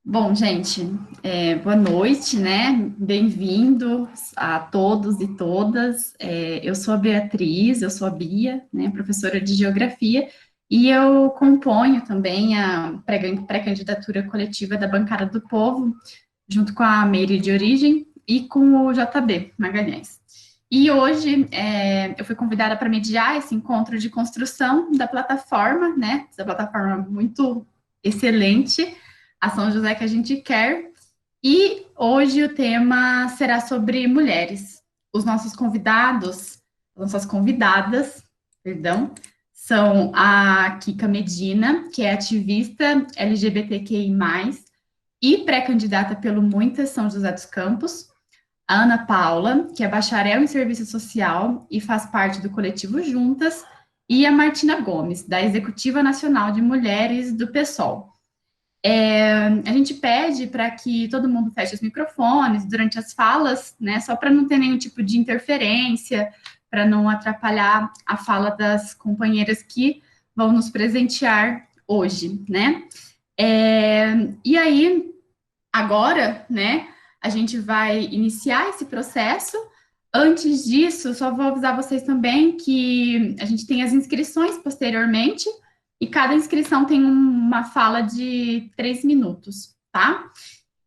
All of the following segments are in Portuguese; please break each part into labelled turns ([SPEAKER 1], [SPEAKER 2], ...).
[SPEAKER 1] Bom, gente, boa noite, né? Bem-vindos a todos e todas. Eu sou a Beatriz, eu sou a Bia, né, professora de Geografia, e eu componho também a pré-candidatura coletiva da Bancada do Povo, junto com a Meire de Origem e com o JB Magalhães. E hoje eu fui convidada para mediar esse encontro de construção da plataforma, né? Essa plataforma muito excelente, a São José que a gente quer. E hoje o tema será sobre mulheres. Os nossos convidados, nossas convidadas, perdão, são a Kika Medina, que é ativista LGBTQI+, e pré-candidata pelo Muitas São José dos Campos, a Ana Paula, que é bacharel em serviço social e faz parte do coletivo Juntas, e a Martina Gomes, da Executiva Nacional de Mulheres do PSOL. A gente pede para que todo mundo feche os microfones durante as falas, né, só para não ter nenhum tipo de interferência, para não atrapalhar a fala das companheiras que vão nos presentear hoje, né? E aí, agora, né, a gente vai iniciar esse processo. Antes disso, só vou avisar vocês também que a gente tem as inscrições posteriormente, e cada inscrição tem uma fala de 3 minutos, tá?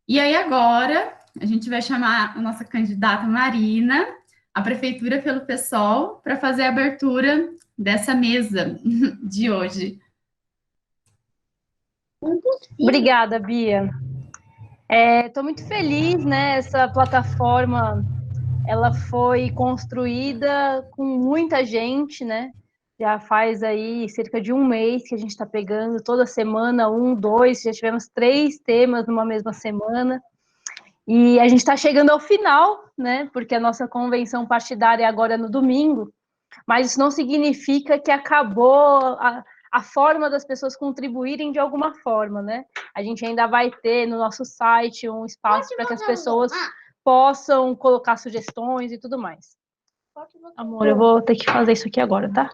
[SPEAKER 1] E aí agora a gente vai chamar a nossa candidata Marina, a prefeitura pelo PSOL, para fazer a abertura dessa mesa de hoje.
[SPEAKER 2] Obrigada, Bia. Estou muito feliz, né? Essa plataforma, ela foi construída com muita gente, né? Já faz aí cerca de um mês que a gente está pegando toda semana, um, dois, já tivemos 3 temas numa mesma semana. E a gente está chegando ao final, né? Porque a nossa convenção partidária é agora no domingo, mas isso não significa que acabou a forma das pessoas contribuírem de alguma forma, né? A gente ainda vai ter no nosso site um espaço para que as pessoas possam colocar sugestões e tudo mais. Amor, eu vou ter que fazer isso aqui agora, tá?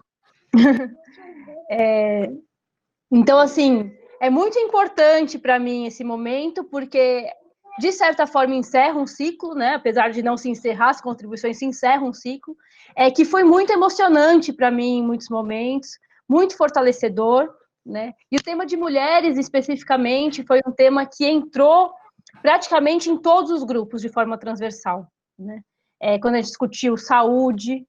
[SPEAKER 2] Então, assim, é muito importante para mim esse momento, porque, de certa forma, encerra um ciclo, né? Apesar de não se encerrar, as contribuições se encerram um ciclo, que foi muito emocionante para mim em muitos momentos, muito fortalecedor, né? E o tema de mulheres, especificamente, foi um tema que entrou praticamente em todos os grupos de forma transversal, né? Quando a gente discutiu saúde,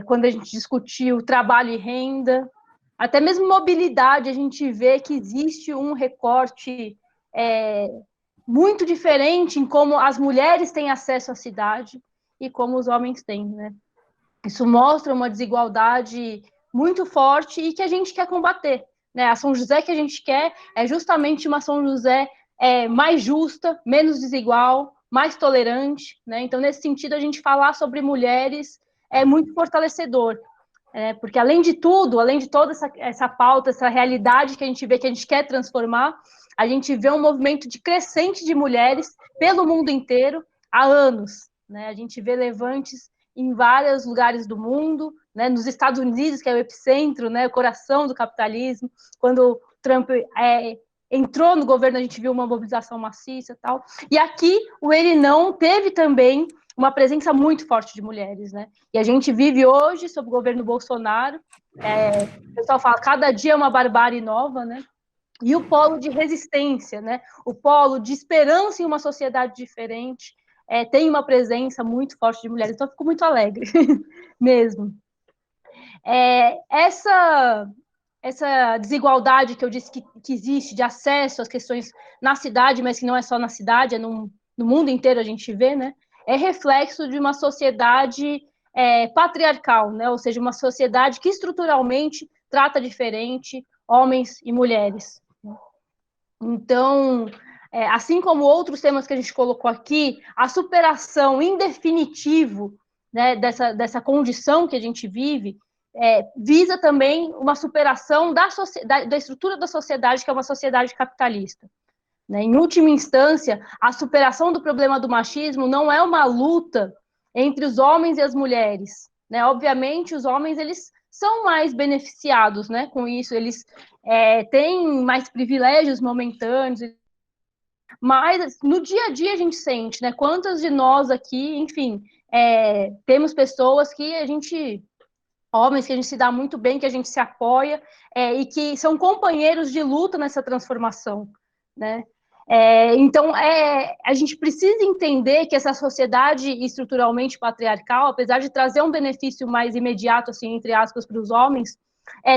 [SPEAKER 2] quando a gente discutiu trabalho e renda, até mesmo mobilidade, a gente vê que existe um recorte muito diferente em como as mulheres têm acesso à cidade e como os homens têm, né? Isso mostra uma desigualdade muito forte e que a gente quer combater, né? A São José que a gente quer é justamente uma São José mais justa, menos desigual, mais tolerante, né? Então, nesse sentido, a gente falar sobre mulheres é muito fortalecedor, porque além de tudo, além de toda essa pauta, essa realidade que a gente vê que a gente quer transformar, a gente vê um movimento de crescente de mulheres pelo mundo inteiro há anos, né? A gente vê levantes em vários lugares do mundo, né? Nos Estados Unidos, que é o epicentro, né? O coração do capitalismo. Quando o Trump entrou no governo, a gente viu uma mobilização maciça e tal. E aqui o Ele Não teve também uma presença muito forte de mulheres, né? E a gente vive hoje sob o governo Bolsonaro, o pessoal fala, cada dia é uma barbárie nova, né? E o polo de resistência, né? O polo de esperança em uma sociedade diferente, tem uma presença muito forte de mulheres. Então, eu fico muito alegre, mesmo. Essa desigualdade que eu disse que existe de acesso às questões na cidade, mas que não é só na cidade, no mundo inteiro a gente vê, né? É reflexo de uma sociedade patriarcal, né? Ou seja, uma sociedade que estruturalmente trata diferente homens e mulheres. Então, assim como outros temas que a gente colocou aqui, a superação em definitivo, né, dessa condição que a gente vive, visa também uma superação da estrutura da sociedade, que é uma sociedade capitalista. Né? Em última instância, a superação do problema do machismo não é uma luta entre os homens e as mulheres. Né? Obviamente, os homens eles são mais beneficiados, né, com isso, eles têm mais privilégios momentâneos, Mas no dia a dia a gente sente, né? Quantas de nós aqui, enfim, temos pessoas que a gente, homens que a gente se dá muito bem, que a gente se apoia, e que são companheiros de luta nessa transformação, né? Então, a gente precisa entender que essa sociedade estruturalmente patriarcal, apesar de trazer um benefício mais imediato, assim, entre aspas, para os homens,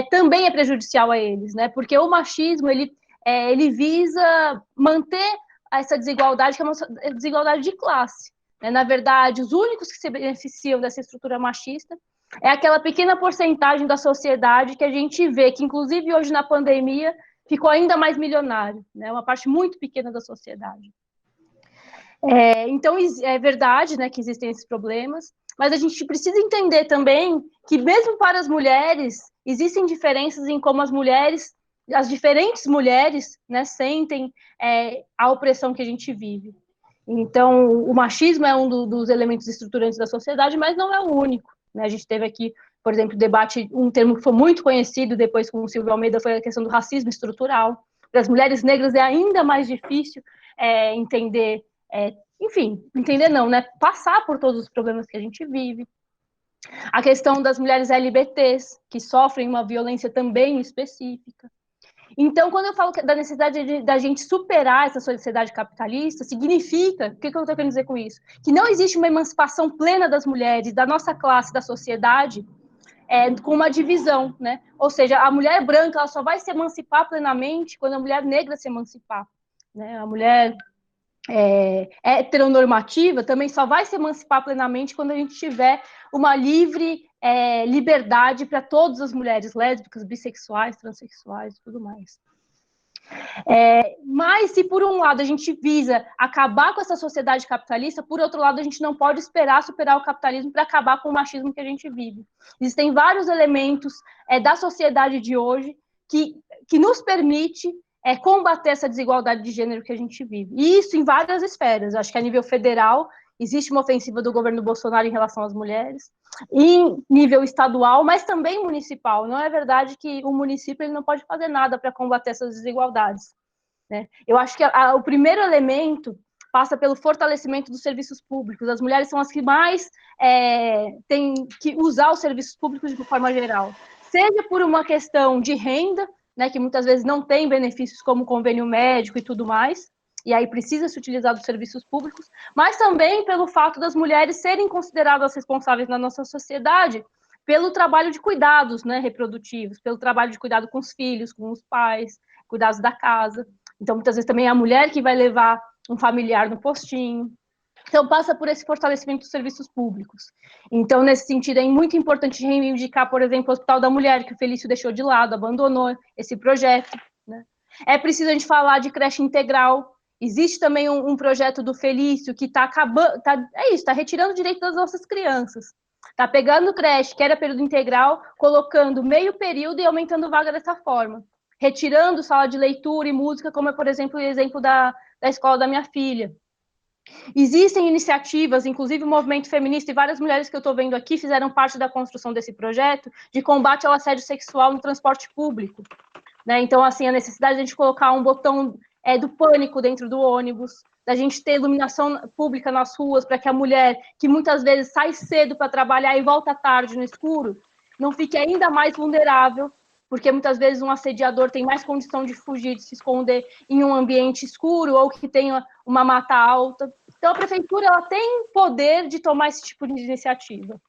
[SPEAKER 2] também é prejudicial a eles, né? Porque o machismo, ele visa manter essa desigualdade, que é uma desigualdade de classe, né? Na verdade, os únicos que se beneficiam dessa estrutura machista é aquela pequena porcentagem da sociedade que a gente vê, que inclusive hoje na pandemia ficou ainda mais milionário, né? Uma parte muito pequena da sociedade. Então, é verdade, né, que existem esses problemas, mas a gente precisa entender também que mesmo para as mulheres, existem diferenças em como as diferentes mulheres, né, sentem a opressão que a gente vive. Então, o machismo é um dos elementos estruturantes da sociedade, mas não é o único, né? A gente teve aqui, por exemplo, debate, um termo que foi muito conhecido depois com o Silvio Almeida, foi a questão do racismo estrutural. Para as mulheres negras é ainda mais difícil entender, enfim, entender não, né? Passar por todos os problemas que a gente vive. A questão das mulheres LGBTs, que sofrem uma violência também específica. Então, quando eu falo da necessidade da gente superar essa sociedade capitalista, significa, o que eu estou querendo dizer com isso? Que não existe uma emancipação plena das mulheres, da nossa classe, da sociedade, com uma divisão, né? Ou seja, a mulher branca ela só vai se emancipar plenamente quando a mulher negra se emancipar, né? A mulher heteronormativa também só vai se emancipar plenamente quando a gente tiver uma livre liberdade para todas as mulheres lésbicas, bissexuais, transexuais e tudo mais. Mas se por um lado a gente visa acabar com essa sociedade capitalista, por outro lado a gente não pode esperar superar o capitalismo para acabar com o machismo que a gente vive. Existem vários elementos da sociedade de hoje que nos permite combater essa desigualdade de gênero que a gente vive. E isso em várias esferas. Acho que a nível federal existe uma ofensiva do governo Bolsonaro em relação às mulheres, em nível estadual, mas também municipal. Não é verdade que o município ele não pode fazer nada para combater essas desigualdades, né? Eu acho que o primeiro elemento passa pelo fortalecimento dos serviços públicos. As mulheres são as que mais têm que usar os serviços públicos de forma geral. Seja por uma questão de renda, né, que muitas vezes não tem benefícios como convênio médico e tudo mais, e aí precisa se utilizar dos serviços públicos, mas também pelo fato das mulheres serem consideradas responsáveis na nossa sociedade pelo trabalho de cuidados, né, reprodutivos, pelo trabalho de cuidado com os filhos, com os pais, cuidados da casa. Então, muitas vezes também é a mulher que vai levar um familiar no postinho. Então, passa por esse fortalecimento dos serviços públicos. Então, nesse sentido, é muito importante reivindicar, por exemplo, o Hospital da Mulher, que o Felício deixou de lado, abandonou esse projeto, né? É preciso a gente falar de creche integral. Existe também um projeto do Felício que está acabando, está retirando o direito das nossas crianças. Está pegando creche, que era período integral, colocando meio período e aumentando vaga dessa forma. Retirando sala de leitura e música, como é, por exemplo, o exemplo da escola da minha filha. Existem iniciativas, inclusive o movimento feminista e várias mulheres que eu estou vendo aqui fizeram parte da construção desse projeto de combate ao assédio sexual no transporte público, né? Então, assim, a necessidade de a gente colocar um botão do pânico dentro do ônibus, da gente ter iluminação pública nas ruas para que a mulher, que muitas vezes sai cedo para trabalhar e volta tarde no escuro, não fique ainda mais vulnerável, porque muitas vezes um assediador tem mais condição de fugir, de se esconder em um ambiente escuro ou que tenha uma mata alta. Então, a prefeitura ela tem poder de tomar esse tipo de iniciativa,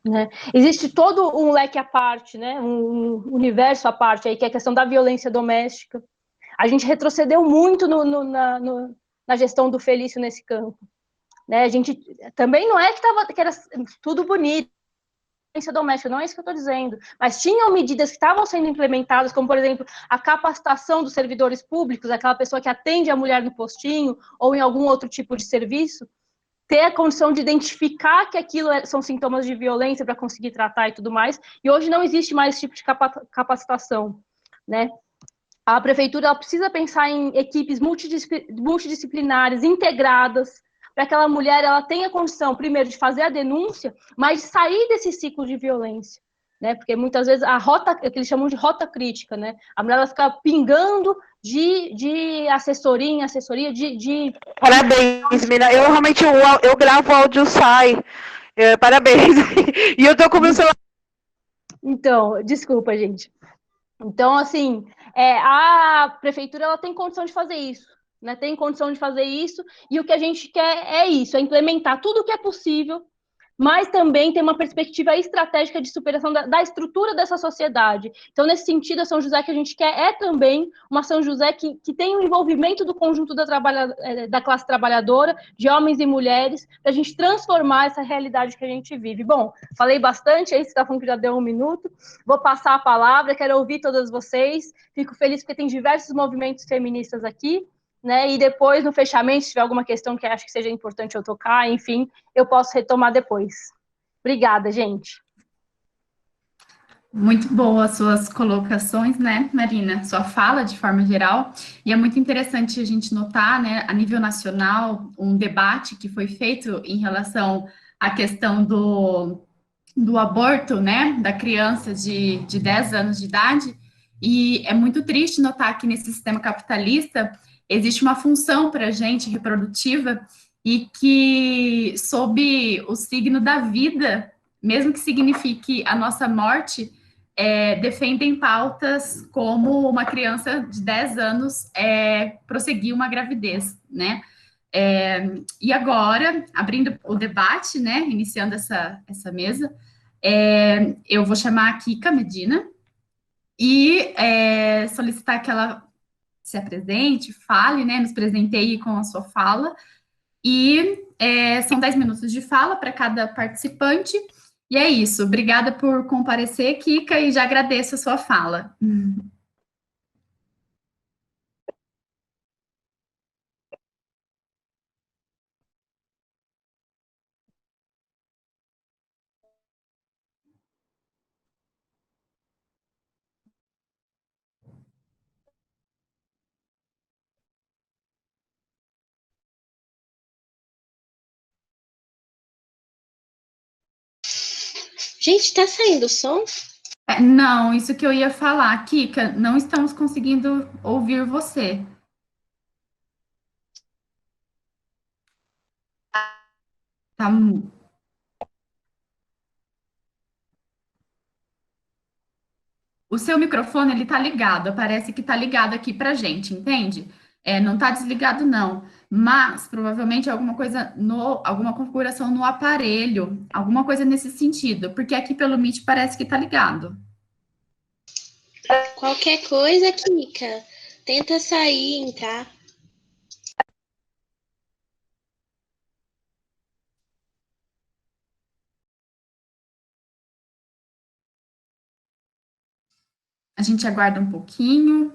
[SPEAKER 2] né? Existe todo um leque à parte, né? Um universo à parte, aí, que é a questão da violência doméstica. A gente retrocedeu muito na gestão do Felício nesse campo, né? A gente também não é que era tudo bonito, violência doméstica, não é isso que eu estou dizendo, mas tinham medidas que estavam sendo implementadas, como, por exemplo, a capacitação dos servidores públicos, aquela pessoa que atende a mulher no postinho ou em algum outro tipo de serviço, ter a condição de identificar que aquilo são sintomas de violência para conseguir tratar e tudo mais, e hoje não existe mais esse tipo de capacitação, né? A prefeitura ela precisa pensar em equipes multidisciplinares, integradas, para que aquela mulher ela tenha condição, primeiro, de fazer a denúncia, mas de sair desse ciclo de violência, né? Porque muitas vezes a rota, que eles chamam de rota crítica, né? A mulher ela fica pingando de assessoria em assessoria,
[SPEAKER 3] Parabéns, Mina. Eu realmente eu gravo áudio, sai. Parabéns. E eu tô com o meu celular.
[SPEAKER 2] Então, desculpa, gente. Então, assim, a prefeitura ela tem condição de fazer isso, né? Tem condição de fazer isso, e o que a gente quer é isso, é implementar tudo o que é possível, mas também tem uma perspectiva estratégica de superação da estrutura dessa sociedade. Então, nesse sentido, a São José que a gente quer é também uma São José que tem o envolvimento do conjunto da classe trabalhadora, de homens e mulheres, para a gente transformar essa realidade que a gente vive. Bom, falei bastante, aí você está falando que já deu 1 minuto, vou passar a palavra, quero ouvir todas vocês, fico feliz porque tem diversos movimentos feministas aqui, né? E depois, no fechamento, se tiver alguma questão que acho que seja importante eu tocar, enfim, eu posso retomar depois. Obrigada, gente.
[SPEAKER 1] Muito boas suas colocações, né, Marina? Sua fala, de forma geral. E é muito interessante a gente notar, né, a nível nacional, um debate que foi feito em relação à questão do aborto, né, da criança de 10 anos de idade. E é muito triste notar que nesse sistema capitalista existe uma função para a gente reprodutiva e que, sob o signo da vida, mesmo que signifique a nossa morte, defendem pautas como uma criança de 10 anos prosseguir uma gravidez, né? E agora, abrindo o debate, né, iniciando essa mesa, eu vou chamar a Kika Medina e solicitar que ela se apresente, fale, né, nos presenteie com a sua fala, e são 10 minutos de fala para cada participante, e é isso. Obrigada por comparecer, Kika, e já agradeço a sua fala.
[SPEAKER 4] Gente, tá saindo o som?
[SPEAKER 1] Não, isso que eu ia falar, Kika, não estamos conseguindo ouvir você. Tá. O seu microfone, ele tá ligado, parece que tá ligado aqui pra gente, entende? Não tá desligado, não. Mas, provavelmente, alguma coisa alguma configuração no aparelho, alguma coisa nesse sentido, porque aqui pelo Meet parece que tá ligado.
[SPEAKER 4] Qualquer coisa, Kika, tenta sair e entrar.
[SPEAKER 1] A gente aguarda um pouquinho.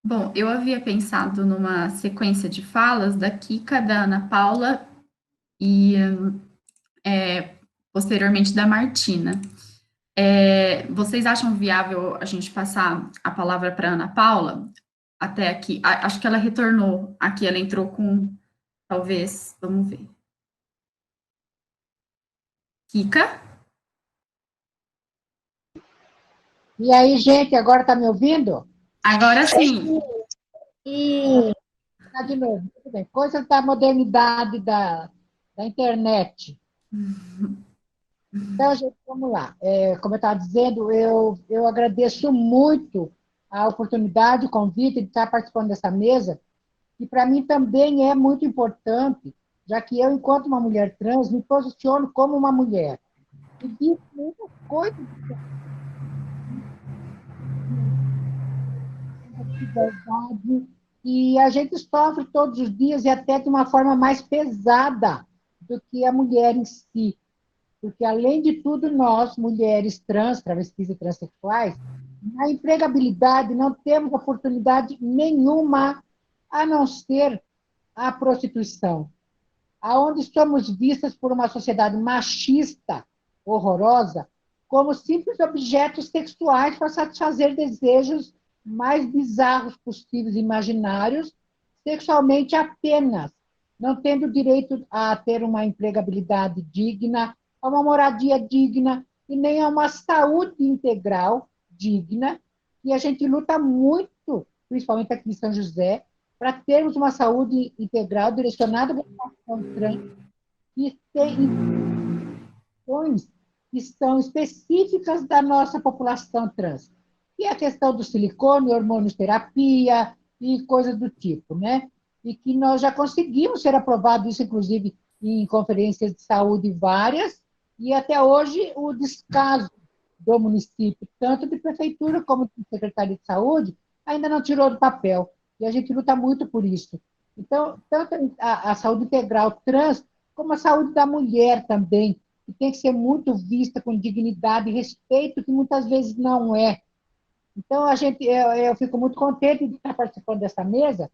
[SPEAKER 1] Bom, eu havia pensado numa sequência de falas da Kika, da Ana Paula e posteriormente da Martina. Vocês acham viável a gente passar a palavra para Ana Paula? Até aqui, acho que ela retornou aqui, ela entrou com, talvez, vamos ver. Kika?
[SPEAKER 5] E aí, gente, agora tá me ouvindo?
[SPEAKER 1] Agora sim.
[SPEAKER 5] E tá de novo, tudo bem. Coisa da modernidade da internet. Então, gente, vamos lá. Como eu estava dizendo, eu agradeço muito a oportunidade, o convite de estar participando dessa mesa, que para mim também é muito importante, já que eu, enquanto uma mulher trans, me posiciono como uma mulher. E vi muitas coisas de verdade, e a gente sofre todos os dias e até de uma forma mais pesada do que a mulher em si. Porque, além de tudo, nós, mulheres trans, travestis e transexuais, na empregabilidade não temos oportunidade nenhuma a não ser a prostituição, aonde somos vistas por uma sociedade machista, horrorosa, como simples objetos sexuais para satisfazer desejos mais bizarros possíveis, imaginários, sexualmente apenas, não tendo direito a ter uma empregabilidade digna, a uma moradia digna e nem a uma saúde integral digna. E a gente luta muito, principalmente aqui em São José, para termos uma saúde integral direcionada para a população trans, que tem questões que são específicas da nossa população trans, que é a questão do silicone, hormonoterapia e coisas do tipo, né? E que nós já conseguimos ser aprovado isso, inclusive, em conferências de saúde várias, e até hoje o descaso do município, tanto de prefeitura como de secretaria de saúde, ainda não tirou do papel, e a gente luta muito por isso. Então, tanto a saúde integral trans, como a saúde da mulher também, que tem que ser muito vista com dignidade e respeito, que muitas vezes não é. Então, eu fico muito contente de estar participando dessa mesa,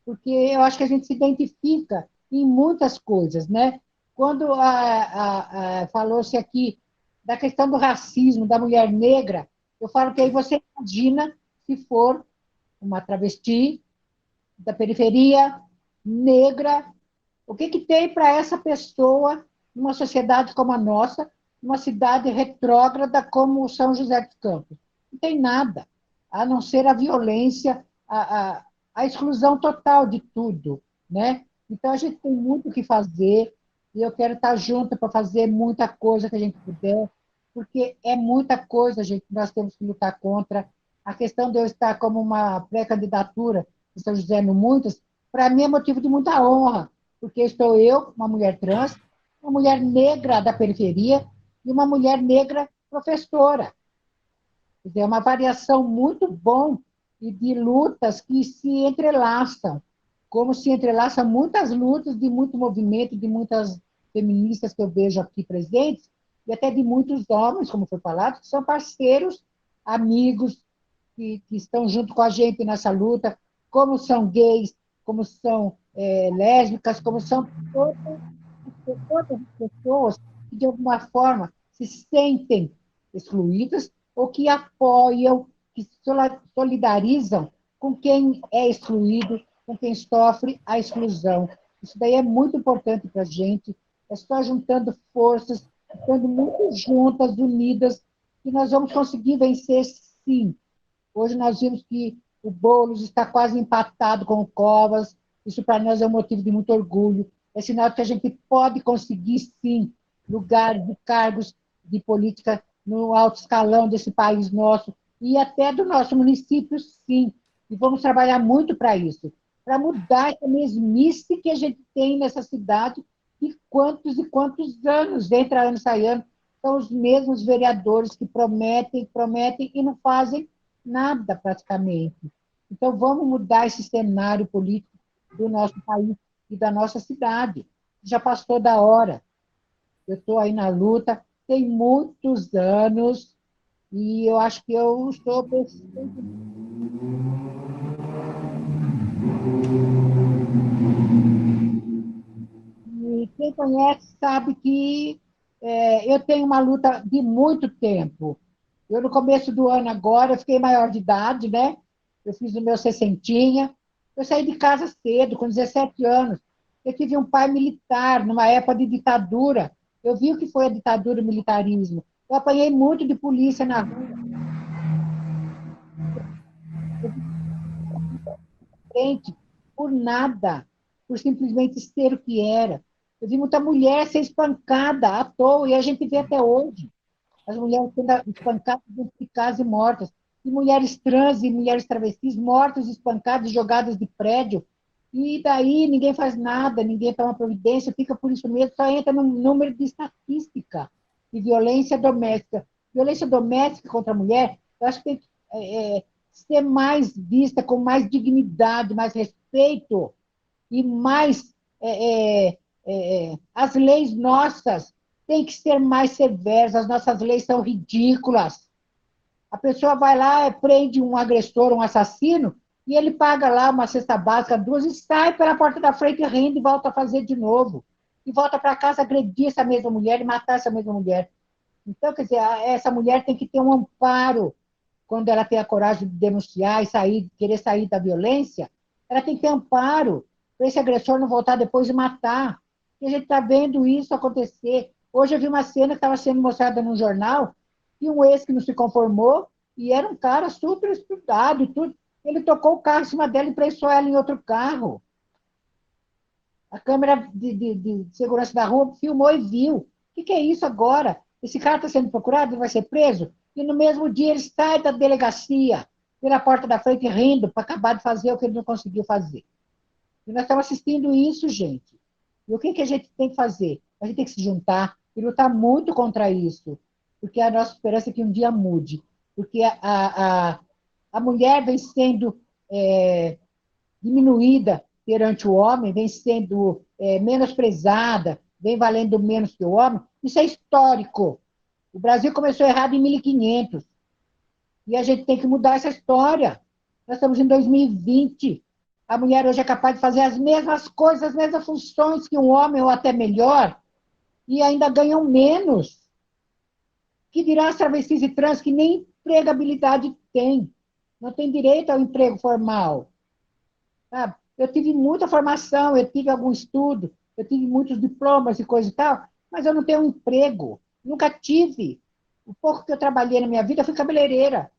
[SPEAKER 5] porque eu acho que a gente se identifica em muitas coisas, né? Quando falou-se aqui da questão do racismo, da mulher negra, eu falo que aí você imagina se for uma travesti da periferia, negra, o que tem para essa pessoa numa sociedade como a nossa, numa cidade retrógrada como São José dos Campos? Não tem nada, a não ser a violência, a exclusão total de tudo, né? Então, a gente tem muito o que fazer, e eu quero estar junto para fazer muita coisa que a gente puder, porque é muita coisa, gente, que nós temos que lutar contra. A questão de eu estar como uma pré-candidatura em São José no Muitas, para mim é motivo de muita honra, porque estou eu, uma mulher trans, uma mulher negra da periferia e uma mulher negra professora. Quer dizer, é uma variação muito bom e de lutas que se entrelaçam, como se entrelaçam muitas lutas de muito movimento, de muitas feministas que eu vejo aqui presentes, e até de muitos homens, como foi falado, que são parceiros, amigos, que estão junto com a gente nessa luta, como são gays, como são lésbicas, como são todas as pessoas que, de alguma forma, se sentem excluídas ou que apoiam, que solidarizam com quem é excluído, com quem sofre a exclusão. Isso daí é muito importante para a gente. É só juntando forças, estando muito juntas, unidas, que nós vamos conseguir vencer, sim. Hoje nós vimos que o Boulos está quase empatado com o Covas. Isso para nós é um motivo de muito orgulho. É sinal que a gente pode conseguir, sim, lugares de cargos de política no alto escalão desse país nosso e até do nosso município, sim. E vamos trabalhar muito para isso, para mudar essa mesmice que a gente tem nessa cidade e quantos anos, entra ano, sai ano, são os mesmos vereadores que prometem e não fazem nada praticamente. Então, vamos mudar esse cenário político do nosso país e da nossa cidade. Já passou da hora. Eu estou aí na luta, tem muitos anos, e eu acho que eu estou precisando. E quem conhece sabe que eu tenho uma luta de muito tempo. Eu, no começo do ano agora, eu fiquei maior de idade, né? Eu fiz o meu sessentinha. Eu saí de casa cedo, com 17 anos. Eu tive um pai militar, numa época de ditadura. Eu vi o que foi a ditadura e o militarismo. Eu apanhei muito de polícia na rua. Frente, por nada, por simplesmente ser o que era. Eu vi muita mulher ser espancada à toa, e a gente vê até hoje. As mulheres sendo espancadas dentro de casa e mortas. E mulheres trans e mulheres travestis mortas, espancadas, jogadas de prédio. E daí ninguém faz nada, ninguém toma providência, fica por isso mesmo, só entra no número de estatística de violência doméstica. Violência doméstica contra a mulher, eu acho que tem que ser mais vista com mais dignidade, mais respeito e mais... as leis nossas têm que ser mais severas, as nossas leis são ridículas. A pessoa vai lá, prende um agressor, um assassino, E ele paga lá uma cesta básica, duas, e sai pela porta da frente rindo e volta a fazer de novo. E volta para casa agredir essa mesma mulher e matar essa mesma mulher. Então, quer dizer, essa mulher tem que ter um amparo quando ela tem a coragem de denunciar e querer sair da violência. Ela tem que ter amparo para esse agressor não voltar depois e matar. E a gente está vendo isso acontecer. Hoje eu vi uma cena que estava sendo mostrada no jornal, e um ex que não se conformou, e era um cara super estudado e tudo. Ele tocou o carro em cima dela e prensou ela em outro carro. A câmera de segurança da rua filmou e viu. O que é isso agora? Esse cara está sendo procurado, ele vai ser preso, e no mesmo dia ele sai da delegacia, pela porta da frente, rindo, para acabar de fazer o que ele não conseguiu fazer. E nós estamos assistindo isso, gente. E o que a gente tem que fazer? A gente tem que se juntar e lutar muito contra isso, porque a nossa esperança é que um dia mude. Porque a mulher vem sendo diminuída perante o homem, vem sendo menosprezada, vem valendo menos que o homem. Isso é histórico. O Brasil começou errado em 1500. E a gente tem que mudar essa história. Nós estamos em 2020. A mulher hoje é capaz de fazer as mesmas coisas, as mesmas funções que um homem, ou até melhor, e ainda ganham menos. Que dirá as travestis e trans que nem empregabilidade tem. Não tem direito ao emprego formal. Sabe? Eu tive muita formação, eu tive algum estudo, eu tive muitos diplomas e coisa e tal, mas eu não tenho um emprego. Nunca tive. O pouco que eu trabalhei na minha vida, eu fui cabeleireira.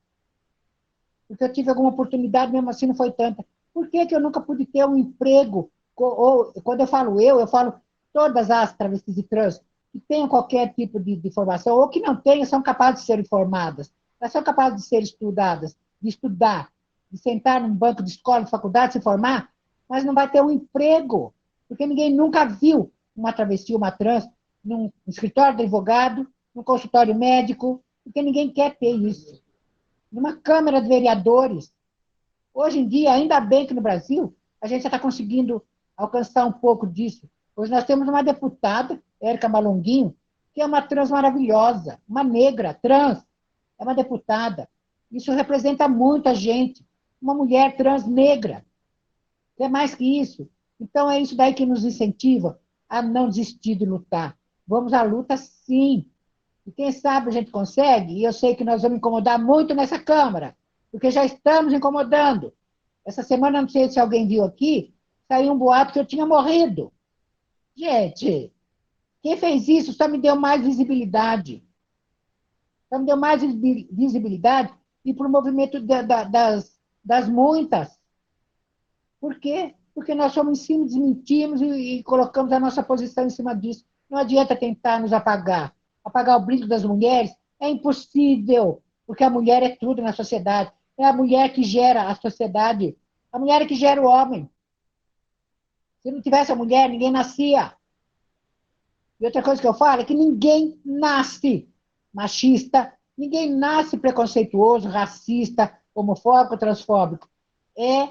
[SPEAKER 5] Porque eu tive alguma oportunidade, mesmo assim não foi tanta. Por que eu nunca pude ter um emprego? Ou, quando eu falo todas as travestis e trans que tenham qualquer tipo de formação, ou que não tenham, são capazes de ser formadas. Elas são capazes de ser estudadas, de estudar, de sentar num banco de escola, de faculdade, se formar, mas não vai ter um emprego, porque ninguém nunca viu uma travesti, uma trans, num escritório de advogado, num consultório médico, porque ninguém quer ter isso. Numa Câmara de Vereadores. Hoje em dia, ainda bem que no Brasil, a gente já está conseguindo alcançar um pouco disso. Hoje nós temos uma deputada, Érica Malonguinho, que é uma trans maravilhosa, uma negra, trans, é uma deputada. Isso representa muita gente. Uma mulher trans negra. É mais que isso. Então, é isso daí que nos incentiva a não desistir de lutar. Vamos à luta, sim. E quem sabe a gente consegue, e eu sei que nós vamos incomodar muito nessa Câmara, porque já estamos incomodando. Essa semana, não sei se alguém viu aqui, saiu um boato que eu tinha morrido. Gente, quem fez isso só me deu mais visibilidade. Só me deu mais visibilidade e para o movimento das muitas. Por quê? Porque nós somos em cima, desmentimos e colocamos a nossa posição em cima disso. Não adianta tentar nos apagar. Apagar o brilho das mulheres é impossível, porque a mulher é tudo na sociedade. É a mulher que gera a sociedade. A mulher é que gera o homem. Se não tivesse a mulher, ninguém nascia. E outra coisa que eu falo é que ninguém nasce machista, ninguém nasce preconceituoso, racista, homofóbico, transfóbico. É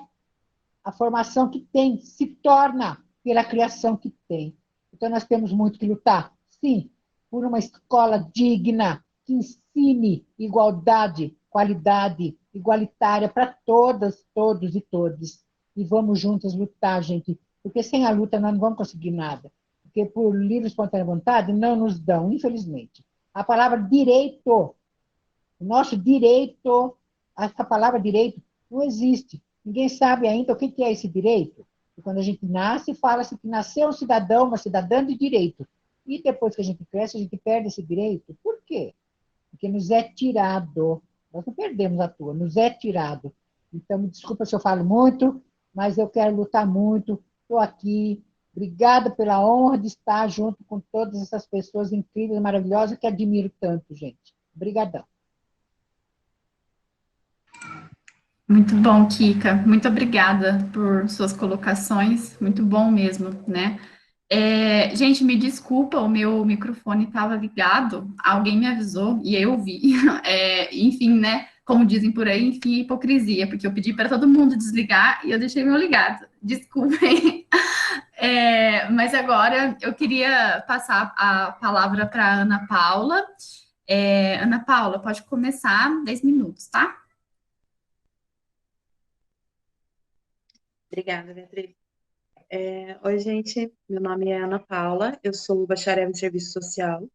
[SPEAKER 5] a formação que tem, se torna pela criação que tem. Então, nós temos muito que lutar, sim, por uma escola digna, que ensine igualdade, qualidade, igualitária para todas, todos e todes. E vamos juntas lutar, gente, porque sem a luta nós não vamos conseguir nada. Porque por livre e espontânea vontade não nos dão, infelizmente. A palavra direito, o nosso direito, essa palavra direito não existe. Ninguém sabe ainda o que é esse direito. E quando a gente nasce, fala-se que nasceu um cidadão, uma cidadã de direito. E depois que a gente cresce, a gente perde esse direito. Por quê? Porque nos é tirado. Nós não perdemos à toa, nos é tirado. Então, me desculpa se eu falo muito, mas eu quero lutar muito. Estou aqui. Obrigada pela honra de estar junto com todas essas pessoas incríveis, maravilhosas, que admiro tanto, gente. Obrigadão.
[SPEAKER 1] Muito bom, Kika. Muito obrigada por suas colocações. Muito bom mesmo, né? Gente, me desculpa, o meu microfone estava ligado, alguém me avisou e eu vi. Enfim, né? Como dizem por aí, enfim, hipocrisia, porque eu pedi para todo mundo desligar e eu deixei meu ligado. Desculpem. Mas agora eu queria passar a palavra para a Ana Paula. Ana Paula, pode começar 10 minutos, tá?
[SPEAKER 6] Obrigada, Beatriz. Oi, gente. Meu nome é Ana Paula, eu sou bacharel em Serviço Social.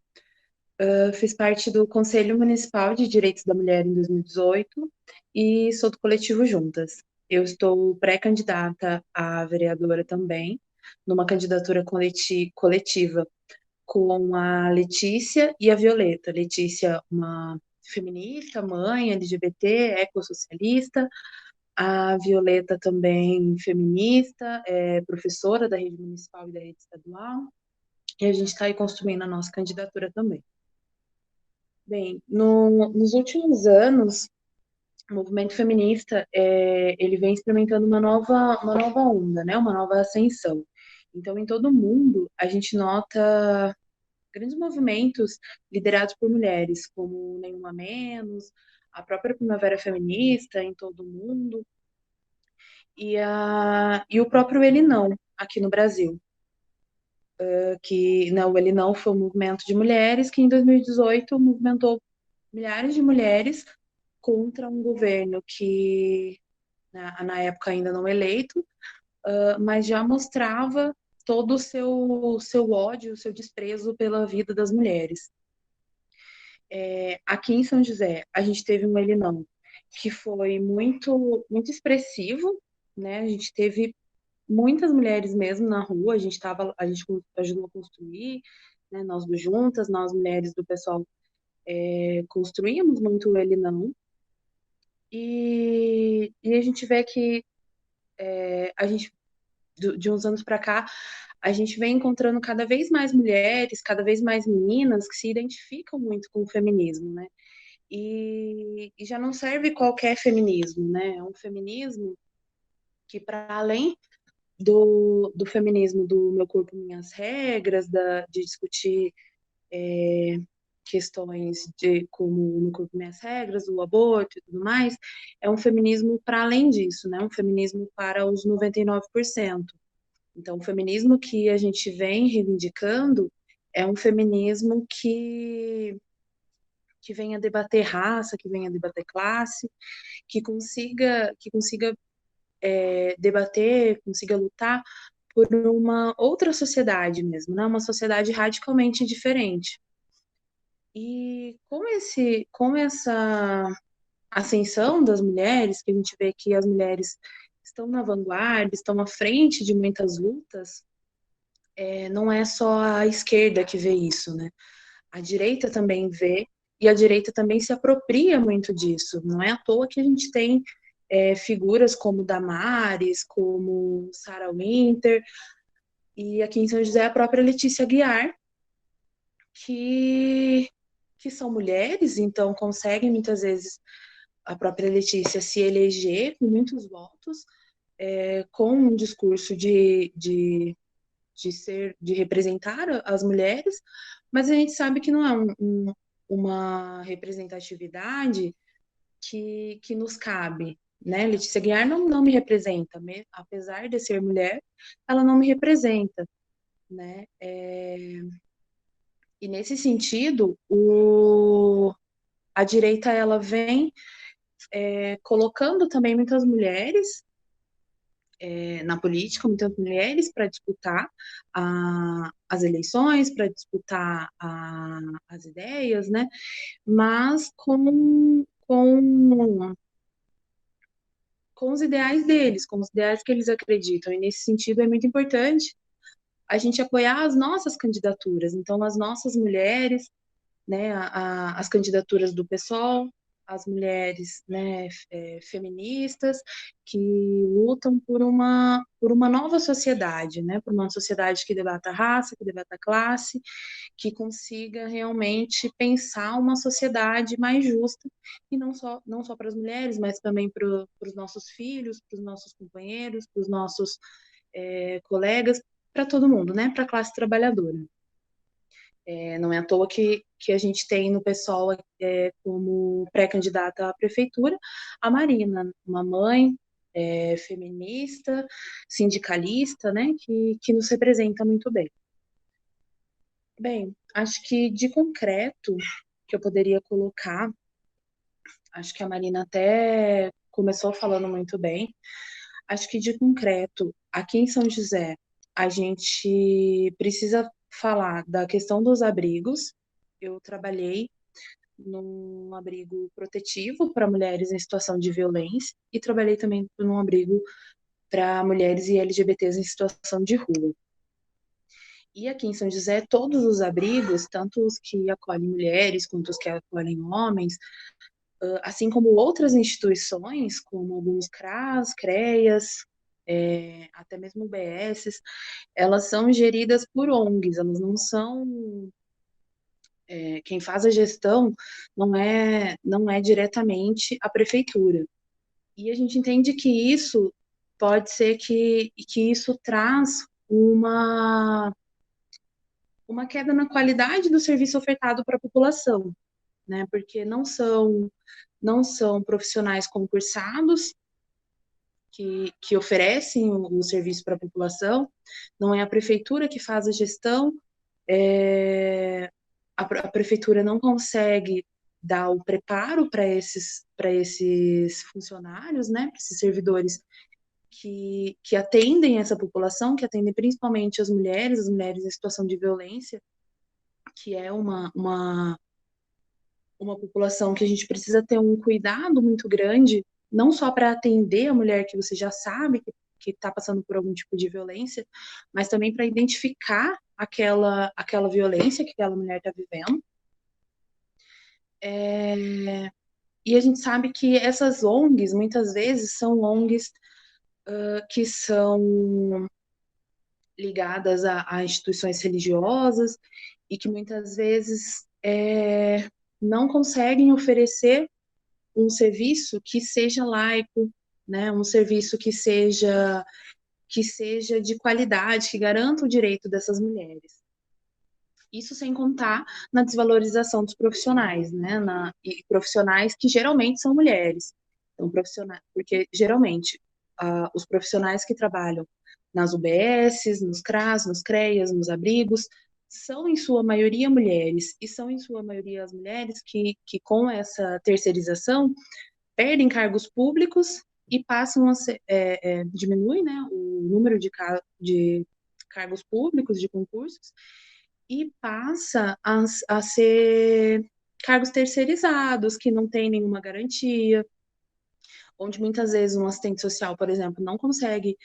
[SPEAKER 6] Fiz parte do Conselho Municipal de Direitos da Mulher em 2018 e sou do coletivo Juntas. Eu estou pré-candidata a vereadora também, numa candidatura coletiva com a Letícia e a Violeta. Letícia, uma feminista, mãe, LGBT, ecossocialista. A Violeta também feminista, professora da rede municipal e da rede estadual. E a gente está aí construindo a nossa candidatura também. Bem, nos últimos anos, o movimento feminista ele vem experimentando uma nova onda, né? Uma nova ascensão. Então, em todo o mundo, a gente nota grandes movimentos liderados por mulheres, como Nenhuma Menos, a própria Primavera Feminista em todo o mundo, e o próprio Ele Não, aqui no Brasil. Que não, o Ele Não foi um movimento de mulheres que, em 2018, movimentou milhares de mulheres contra um governo que, na época ainda não eleito, mas já mostrava todo o seu ódio, o seu desprezo pela vida das mulheres. Aqui em São José, a gente teve um Ele Não, que foi muito, muito expressivo, né? A gente teve muitas mulheres mesmo na rua, a gente ajudou a construir, né? Nós do Juntas, nós mulheres do pessoal, construímos muito o Ele Não, e a gente vê que a gente, de uns anos para cá, a gente vem encontrando cada vez mais mulheres, cada vez mais meninas que se identificam muito com o feminismo, né? E já não serve qualquer feminismo, né? É um feminismo que, para além do feminismo do meu corpo, minhas regras, de discutir questões como o meu corpo, minhas regras, o aborto e tudo mais, é um feminismo para além disso, né? Um feminismo para os 99%. Então, o feminismo que a gente vem reivindicando é um feminismo que venha debater raça, que venha debater classe, que consiga debater, consiga lutar por uma outra sociedade mesmo, né? Uma sociedade radicalmente diferente. E com essa ascensão das mulheres, que a gente vê que as mulheres estão na vanguarda, estão à frente de muitas lutas, não é só a esquerda que vê isso, né? A direita também vê, e a direita também se apropria muito disso. Não é à toa que a gente tem figuras como Damares, como Sarah Winter, e aqui em São José a própria Letícia Aguiar, que são mulheres, então conseguem muitas vezes a própria Letícia se eleger com muitos votos, com um discurso de representar as mulheres, mas a gente sabe que não é uma representatividade que nos cabe, né? Letícia Guiar não me representa, apesar de ser mulher, ela não me representa, né? E nesse sentido, a direita ela vem colocando também muitas mulheres na política, muitas mulheres para disputar as eleições, para disputar as ideias, né? Mas com os ideais deles, com os ideais que eles acreditam. E nesse sentido é muito importante a gente apoiar as nossas candidaturas. Então, as nossas mulheres, né, as candidaturas do PSOL, as mulheres, né, feministas que lutam por uma nova sociedade, né, por uma sociedade que debata a raça, que debata a classe, que consiga realmente pensar uma sociedade mais justa, e não só para as mulheres, mas também para os nossos filhos, para os nossos companheiros, para os nossos colegas, para todo mundo, né, para a classe trabalhadora. Não é à toa que a gente tem no PSOL como pré-candidata à prefeitura a Marina, uma mãe feminista, sindicalista, né, que nos representa muito bem. Bem, acho que de concreto que eu poderia colocar, acho que a Marina até começou falando muito bem, acho que de concreto, aqui em São José, a gente precisa falar da questão dos abrigos. Eu trabalhei num abrigo protetivo para mulheres em situação de violência e trabalhei também num abrigo para mulheres e LGBTs em situação de rua. E aqui em São José, todos os abrigos, tanto os que acolhem mulheres quanto os que acolhem homens, assim como outras instituições, como alguns CRAS, CREAS, até mesmo UBSs, elas são geridas por ONGs, elas não são... quem faz a gestão não é diretamente a prefeitura. E a gente entende que isso pode ser que isso traz uma queda na qualidade do serviço ofertado para a população, né? Porque não são profissionais concursados que oferecem o serviço para a população, não é a prefeitura que faz a gestão, a prefeitura não consegue dar o preparo para esses funcionários, né, para esses servidores que atendem essa população, que atendem principalmente as mulheres em situação de violência, que é uma população que a gente precisa ter um cuidado muito grande, não só para atender a mulher que você já sabe que está passando por algum tipo de violência, mas também para identificar aquela violência que aquela mulher está vivendo. E a gente sabe que essas ONGs, muitas vezes, são ONGs que são ligadas a instituições religiosas e que muitas vezes não conseguem oferecer um serviço que seja laico, né? Um serviço que seja de qualidade, que garanta o direito dessas mulheres. Isso sem contar na desvalorização dos profissionais, né? E profissionais que geralmente são mulheres. Então, porque geralmente os profissionais que trabalham nas UBSs, nos CRAS, nos CREAS, nos abrigos, são em sua maioria mulheres, e são em sua maioria as mulheres que com essa terceirização perdem cargos públicos e passam a ser, diminui, né, o número de cargos públicos, de concursos, e passa a ser cargos terceirizados, que não têm nenhuma garantia, onde muitas vezes um assistente social, por exemplo, não consegue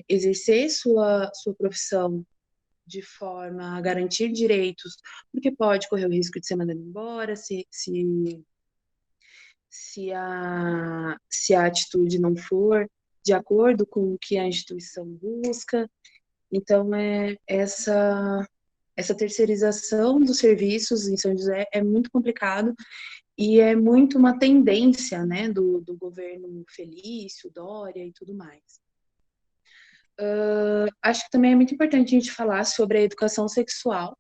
[SPEAKER 6] exercer sua profissão de forma a garantir direitos, porque pode correr o risco de ser mandado embora se a atitude não for de acordo com o que a instituição busca. Então, essa terceirização dos serviços em São José é muito complicado e é muito uma tendência, né, do governo Felício, Dória e tudo mais. Acho que também é muito importante a gente falar sobre a educação sexual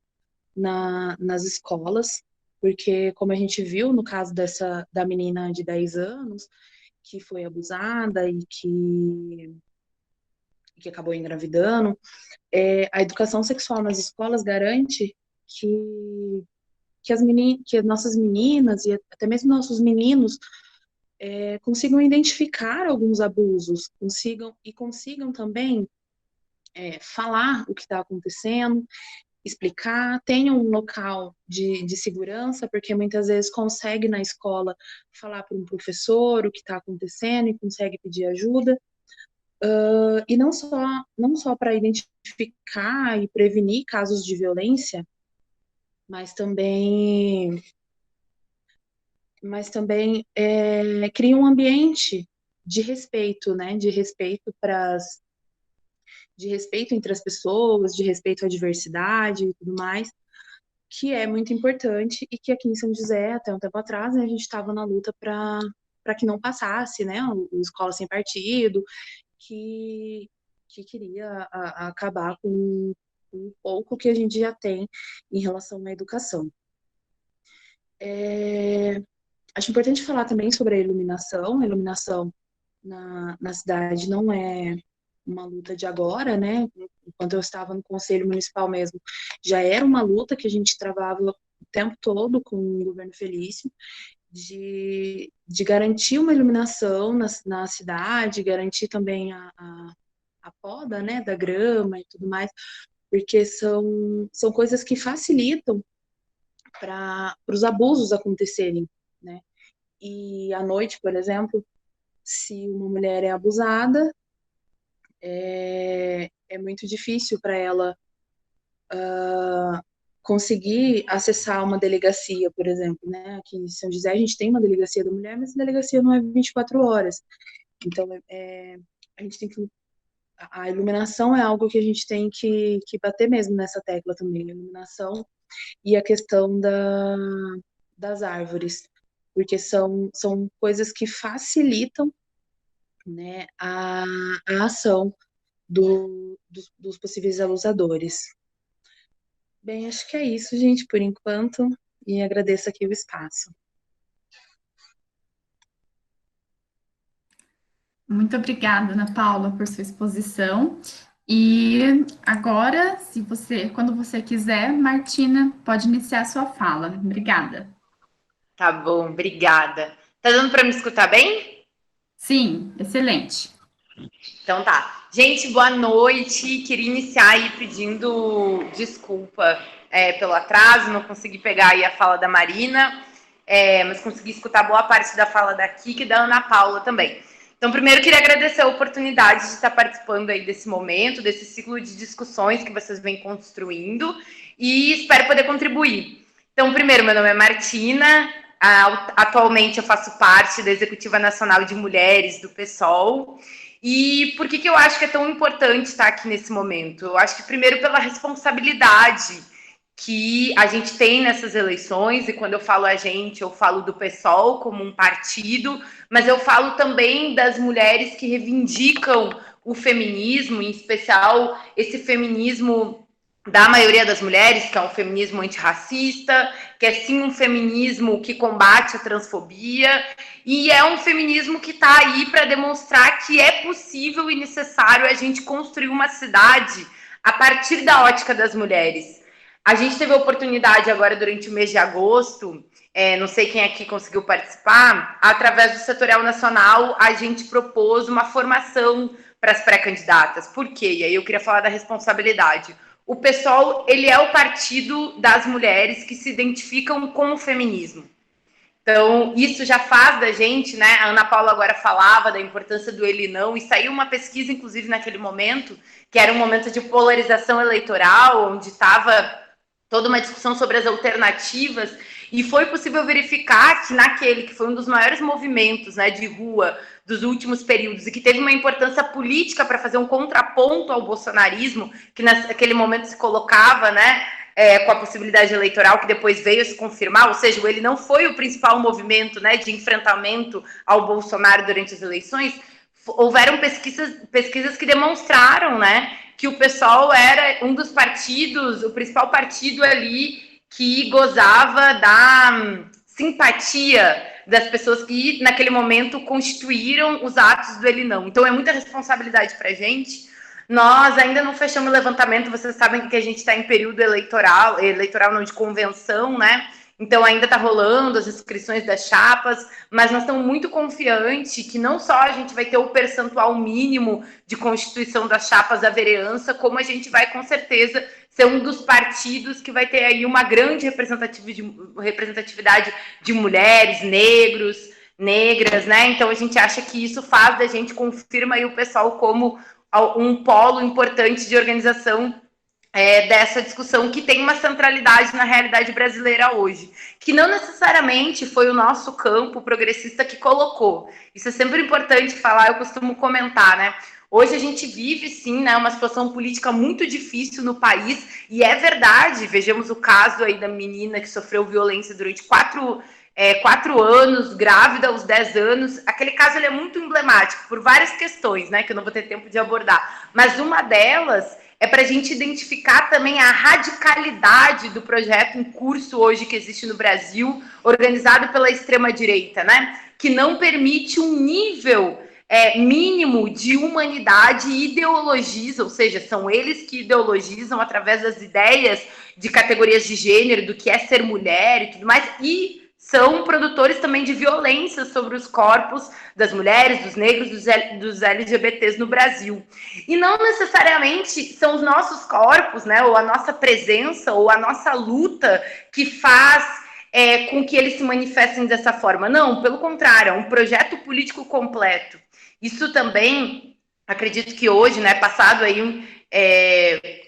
[SPEAKER 6] nas escolas, porque, como a gente viu no caso da menina de 10 anos, que foi abusada e que acabou engravidando, a educação sexual nas escolas garante que as nossas meninas e até mesmo nossos meninos consigam identificar alguns abusos, consigam também falar o que está acontecendo, explicar, tenham um local de segurança, porque muitas vezes consegue na escola falar para um professor o que está acontecendo e consegue pedir ajuda. E não só para identificar e prevenir casos de violência, mas também cria um ambiente de respeito, né? De respeito entre as pessoas, de respeito à diversidade e tudo mais, que é muito importante e que aqui em São José, até um tempo atrás, né, a gente estava na luta para que não passasse, né? O Escola Sem Partido, que queria acabar com um pouco que a gente já tem em relação à educação. Acho importante falar também sobre a iluminação. A iluminação na cidade não é uma luta de agora, né? Enquanto eu estava no Conselho Municipal mesmo, já era uma luta que a gente travava o tempo todo com o governo Felício. de garantir uma iluminação na cidade, garantir também a poda, né, da grama e tudo mais, porque são coisas que facilitam para os abusos acontecerem, né? E à noite, por exemplo, se uma mulher é abusada, é muito difícil para ela conseguir acessar uma delegacia, por exemplo, né? Aqui em São José a gente tem uma delegacia da mulher, mas a delegacia não é 24 horas. Então, a gente tem que... A iluminação é algo que a gente tem que bater mesmo nessa tecla também, a iluminação e a questão das árvores, porque são coisas que facilitam, né, a ação dos possíveis abusadores. Bem, acho que é isso, gente, por enquanto, e agradeço aqui o espaço.
[SPEAKER 1] Muito obrigada, Ana Paula, por sua exposição. E agora, quando você quiser, Martina, pode iniciar a sua fala. Obrigada.
[SPEAKER 7] Tá bom, obrigada. Tá dando para me escutar bem?
[SPEAKER 1] Sim, excelente.
[SPEAKER 7] Então tá. Gente, boa noite. Queria iniciar aí pedindo desculpa pelo atraso, não consegui pegar aí a fala da Marina, mas consegui escutar boa parte da fala da Kika e da Ana Paula também. Então, primeiro, queria agradecer a oportunidade de estar participando aí desse momento, desse ciclo de discussões que vocês vêm construindo, e espero poder contribuir. Então, primeiro, meu nome é Martina, atualmente eu faço parte da Executiva Nacional de Mulheres do PSOL. E por que eu acho que é tão importante estar aqui nesse momento? Eu acho que, primeiro, pela responsabilidade que a gente tem nessas eleições, e quando eu falo a gente, eu falo do PSOL como um partido, mas eu falo também das mulheres que reivindicam o feminismo, em especial esse feminismo da maioria das mulheres, que é um feminismo antirracista, que é sim um feminismo que combate a transfobia, e é um feminismo que está aí para demonstrar que é possível e necessário a gente construir uma cidade a partir da ótica das mulheres. A gente teve a oportunidade agora durante o mês de agosto, não sei quem aqui conseguiu participar, através do Setorial Nacional, a gente propôs uma formação para as pré-candidatas. Por quê? E aí eu queria falar da responsabilidade. O PSOL, ele é o partido das mulheres que se identificam com o feminismo. Então, isso já faz da gente, né? A Ana Paula agora falava da importância do ele não, e saiu uma pesquisa, inclusive, naquele momento, que era um momento de polarização eleitoral, onde estava toda uma discussão sobre as alternativas, e foi possível verificar que naquele que foi um dos maiores movimentos, né, de rua dos últimos períodos, e que teve uma importância política para fazer um contraponto ao bolsonarismo, que naquele momento se colocava, né, com a possibilidade eleitoral, que depois veio a se confirmar, ou seja, ele não foi o principal movimento, né, de enfrentamento ao Bolsonaro durante as eleições. Houveram pesquisas que demonstraram, né, que o PSOL era um dos partidos, o principal partido ali que gozava da simpatia das pessoas que, naquele momento, constituíram os atos do ele não. Então, é muita responsabilidade para a gente. Nós ainda não fechamos o levantamento, vocês sabem que a gente está em período eleitoral não, de convenção, né? Então, ainda está rolando as inscrições das chapas, mas nós estamos muito confiantes que não só a gente vai ter o percentual mínimo de constituição das chapas da vereança, como a gente vai, com certeza, ser um dos partidos que vai ter aí uma grande representatividade de mulheres, negros, negras, né? Então, a gente acha que isso faz da gente, confirma aí o pessoal como um polo importante de organização dessa discussão que tem uma centralidade na realidade brasileira hoje, que não necessariamente foi o nosso campo progressista que colocou. Isso é sempre importante falar, eu costumo comentar, né? Hoje a gente vive, sim, né, uma situação política muito difícil no país, e é verdade, vejamos o caso aí da menina que sofreu violência durante 4 anos, grávida aos 10 anos. Aquele caso ele é muito emblemático por várias questões, né, que eu não vou ter tempo de abordar, mas uma delas é para a gente identificar também a radicalidade do projeto em curso hoje que existe no Brasil, organizado pela extrema-direita, né? Que não permite um nível mínimo de humanidade e ideologiza, ou seja, são eles que ideologizam através das ideias de categorias de gênero, do que é ser mulher e tudo mais, e são produtores também de violência sobre os corpos das mulheres, dos negros, dos LGBTs no Brasil. E não necessariamente são os nossos corpos, né, ou a nossa presença, ou a nossa luta que faz com que eles se manifestem dessa forma. Não, pelo contrário, é um projeto político completo. Isso também, acredito que hoje, né, passado aí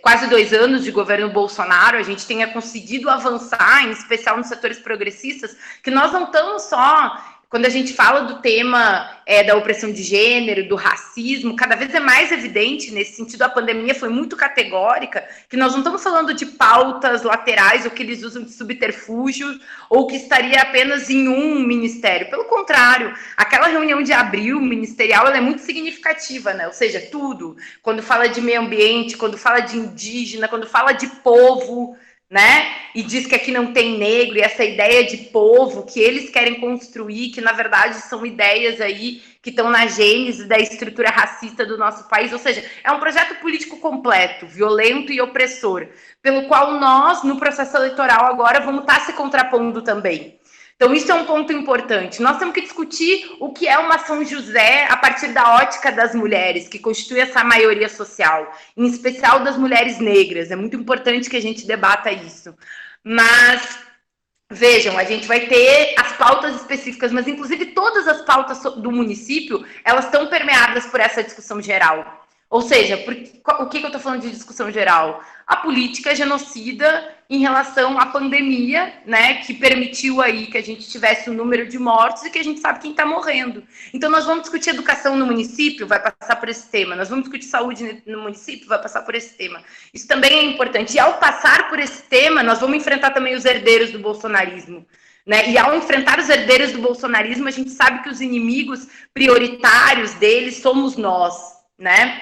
[SPEAKER 7] quase 2 anos de governo Bolsonaro, a gente tenha conseguido avançar, em especial nos setores progressistas, que nós não estamos só, quando a gente fala do tema da opressão de gênero, do racismo, cada vez é mais evidente, nesse sentido, a pandemia foi muito categórica, que nós não estamos falando de pautas laterais, ou que eles usam de subterfúgio, ou que estaria apenas em um ministério. Pelo contrário, aquela reunião de abril ministerial, ela é muito significativa, né? Ou seja, tudo. Quando fala de meio ambiente, quando fala de indígena, quando fala de povo, né? E diz que aqui não tem negro, e essa ideia de povo que eles querem construir, que na verdade são ideias aí que estão na gênese da estrutura racista do nosso país. Ou seja, é um projeto político completo, violento e opressor, pelo qual nós, no processo eleitoral agora, vamos estar se contrapondo também. Então, isso é um ponto importante. Nós temos que discutir o que é uma São José a partir da ótica das mulheres, que constitui essa maioria social, em especial das mulheres negras. É muito importante que a gente debata isso. Mas, vejam, a gente vai ter as pautas específicas, mas, inclusive, todas as pautas do município, elas estão permeadas por essa discussão geral. Ou seja, o que eu estou falando de discussão geral? A política genocida em relação à pandemia, né, que permitiu aí que a gente tivesse um número de mortos e que a gente sabe quem está morrendo. Então, nós vamos discutir educação no município, vai passar por esse tema. Nós vamos discutir saúde no município, vai passar por esse tema. Isso também é importante. E ao passar por esse tema, nós vamos enfrentar também os herdeiros do bolsonarismo. Né? E ao enfrentar os herdeiros do bolsonarismo, a gente sabe que os inimigos prioritários deles somos nós, né?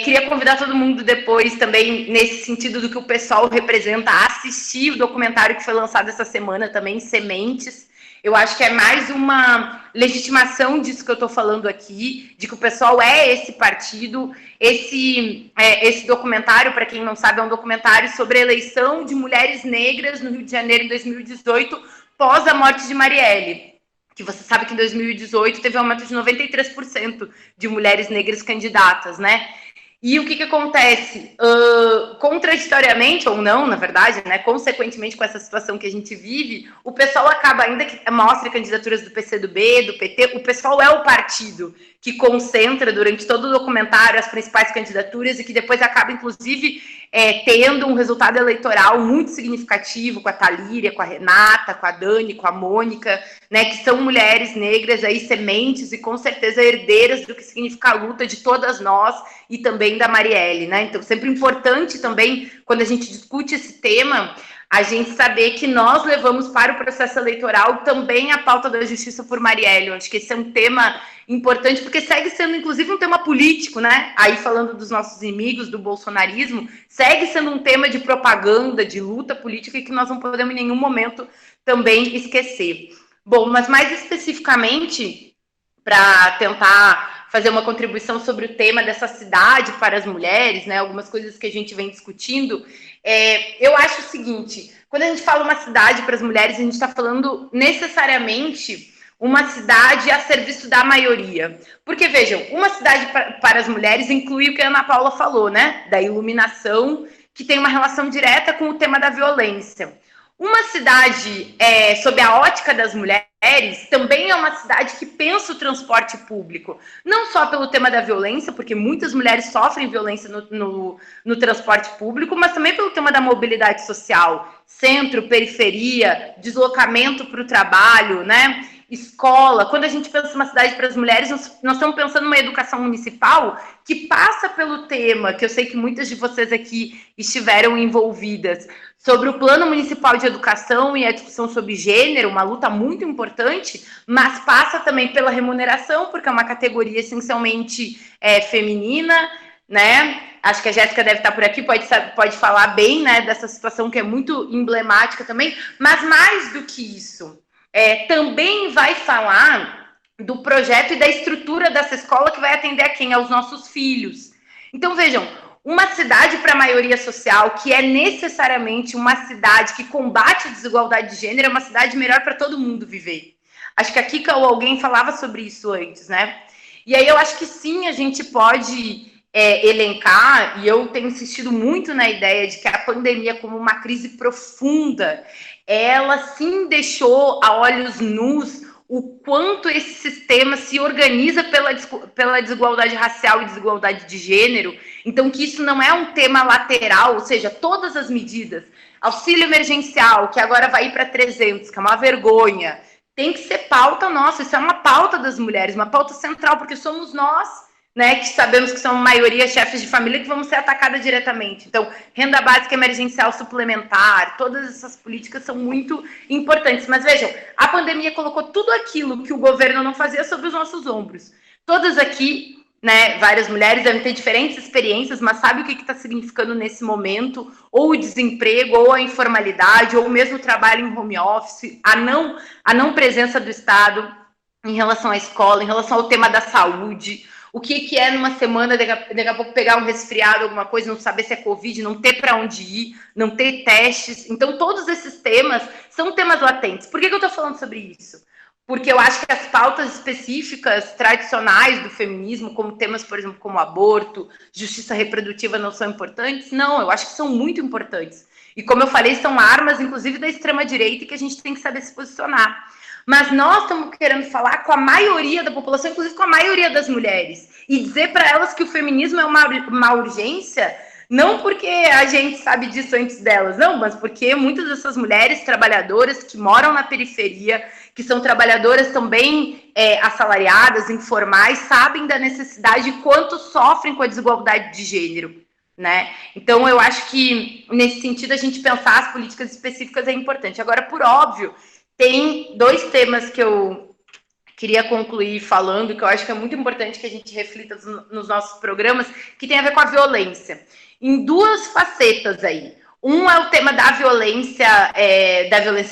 [SPEAKER 7] Queria convidar todo mundo depois também, nesse sentido do que o pessoal representa, a assistir o documentário que foi lançado essa semana também, Sementes. Eu acho que é mais uma legitimação disso que eu estou falando aqui, de que o pessoal é esse partido. Esse documentário, para quem não sabe, é um documentário sobre a eleição de mulheres negras no Rio de Janeiro em 2018, pós a morte de Marielle. Que você sabe que em 2018 teve um aumento de 93% de mulheres negras candidatas, né? E o que acontece? Contraditoriamente, ou não, na verdade, né, consequentemente com essa situação que a gente vive, o pessoal acaba, ainda que mostre candidaturas do PCdoB, do PT, o pessoal é o partido que concentra durante todo o documentário as principais candidaturas e que depois acaba, inclusive, tendo um resultado eleitoral muito significativo com a Thalíria, com a Renata, com a Dani, com a Mônica, né, que são mulheres negras aí, sementes e com certeza herdeiras do que significa a luta de todas nós e também da Marielle, né? Então, sempre importante também, quando a gente discute esse tema, a gente saber que nós levamos para o processo eleitoral também a pauta da justiça por Marielle. Eu acho que esse é um tema importante, porque segue sendo, inclusive, um tema político, né? Aí, falando dos nossos inimigos, do bolsonarismo, segue sendo um tema de propaganda, de luta política, e que nós não podemos, em nenhum momento, também esquecer. Bom, mas mais especificamente, para tentar fazer uma contribuição sobre o tema dessa cidade para as mulheres, né? Algumas coisas que a gente vem discutindo. Eu acho o seguinte, quando a gente fala uma cidade para as mulheres, a gente está falando necessariamente uma cidade a serviço da maioria. Porque, vejam, uma cidade para as mulheres inclui o que a Ana Paula falou, né? Da iluminação, que tem uma relação direta com o tema da violência. Uma cidade, sob a ótica das mulheres, também é uma cidade que pensa o transporte público. Não só pelo tema da violência, porque muitas mulheres sofrem violência no transporte público, mas também pelo tema da mobilidade social. Centro, periferia, deslocamento para o trabalho, né? Escola. Quando a gente pensa uma cidade para as mulheres, nós estamos pensando numa educação municipal que passa pelo tema, que eu sei que muitas de vocês aqui estiveram envolvidas, sobre o Plano Municipal de Educação e a discussão sobre gênero, uma luta muito importante, mas passa também pela remuneração, porque é uma categoria essencialmente feminina, né? Acho que a Jéssica deve estar por aqui, pode falar bem, né, dessa situação que é muito emblemática também, mas mais do que isso, também vai falar do projeto e da estrutura dessa escola que vai atender a quem? Aos nossos filhos. Então, vejam, uma cidade para a maioria social, que é necessariamente uma cidade que combate a desigualdade de gênero, é uma cidade melhor para todo mundo viver. Acho que a Kika ou alguém falava sobre isso antes, né? E aí eu acho que sim, a gente pode elencar, e eu tenho insistido muito na ideia de que a pandemia, como uma crise profunda, ela sim deixou a olhos nus o quanto esse sistema se organiza pela desigualdade racial e desigualdade de gênero. Então, que isso não é um tema lateral, ou seja, todas as medidas, auxílio emergencial, que agora vai ir para 300, que é uma vergonha, tem que ser pauta nossa, isso é uma pauta das mulheres, uma pauta central, porque somos nós, né, que sabemos que são maioria chefes de família, que vamos ser atacadas diretamente. Então, renda básica emergencial suplementar, todas essas políticas são muito importantes. Mas vejam, a pandemia colocou tudo aquilo que o governo não fazia sobre os nossos ombros. Todas aqui, né, várias mulheres devem ter diferentes experiências, mas sabe o que está significando nesse momento? Ou o desemprego, ou a informalidade, ou mesmo o trabalho em home office, a não presença do Estado em relação à escola, em relação ao tema da saúde. O que é numa semana, daqui a pouco pegar um resfriado, alguma coisa, não saber se é Covid, não ter para onde ir, não ter testes. Então, todos esses temas são temas latentes. Por que eu estou falando sobre isso? Porque eu acho que as pautas específicas, tradicionais do feminismo, como temas, por exemplo, como aborto, justiça reprodutiva, não são importantes? Não, eu acho que são muito importantes. E como eu falei, são armas, inclusive, da extrema-direita, que a gente tem que saber se posicionar. Mas nós estamos querendo falar com a maioria da população, inclusive com a maioria das mulheres, e dizer para elas que o feminismo é uma urgência, não porque a gente sabe disso antes delas, não, mas porque muitas dessas mulheres trabalhadoras que moram na periferia, que são trabalhadoras também assalariadas, informais, sabem da necessidade e quanto sofrem com a desigualdade de gênero, né? Então, eu acho que, nesse sentido, a gente pensar as políticas específicas é importante. Agora, por óbvio, tem dois temas que eu queria concluir falando, que eu acho que é muito importante que a gente reflita nos nossos programas, que tem a ver com a violência. Em duas facetas aí. Um é o tema da violência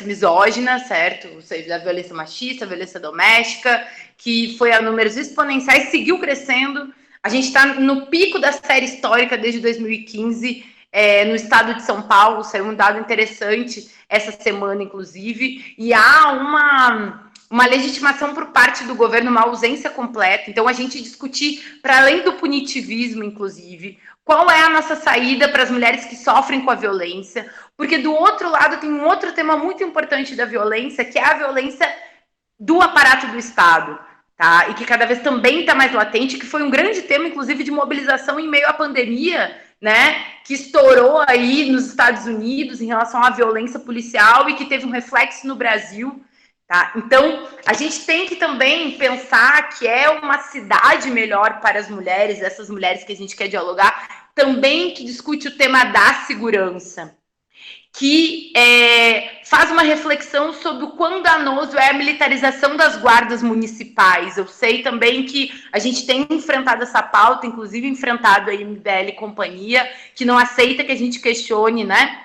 [SPEAKER 7] misógina, certo? Ou seja, da violência machista, violência doméstica, que foi a números exponenciais, seguiu crescendo. A gente está no pico da série histórica desde 2015, no estado de São Paulo, saiu um dado interessante essa semana, inclusive, e há uma legitimação por parte do governo, uma ausência completa. Então, a gente discutir, para além do punitivismo, inclusive, qual é a nossa saída para as mulheres que sofrem com a violência, porque do outro lado tem um outro tema muito importante da violência, que é a violência do aparato do Estado, tá? E que cada vez também está mais latente, que foi um grande tema, inclusive, de mobilização em meio à pandemia, né, que estourou aí nos Estados Unidos em relação à violência policial e que teve um reflexo no Brasil, tá? Então, a gente tem que também pensar que é uma cidade melhor para as mulheres, essas mulheres que a gente quer dialogar, também que discute o tema da segurança, que faz uma reflexão sobre o quão danoso é a militarização das guardas municipais. Eu sei também que a gente tem enfrentado essa pauta, inclusive enfrentado a MBL e companhia, que não aceita que a gente questione, né,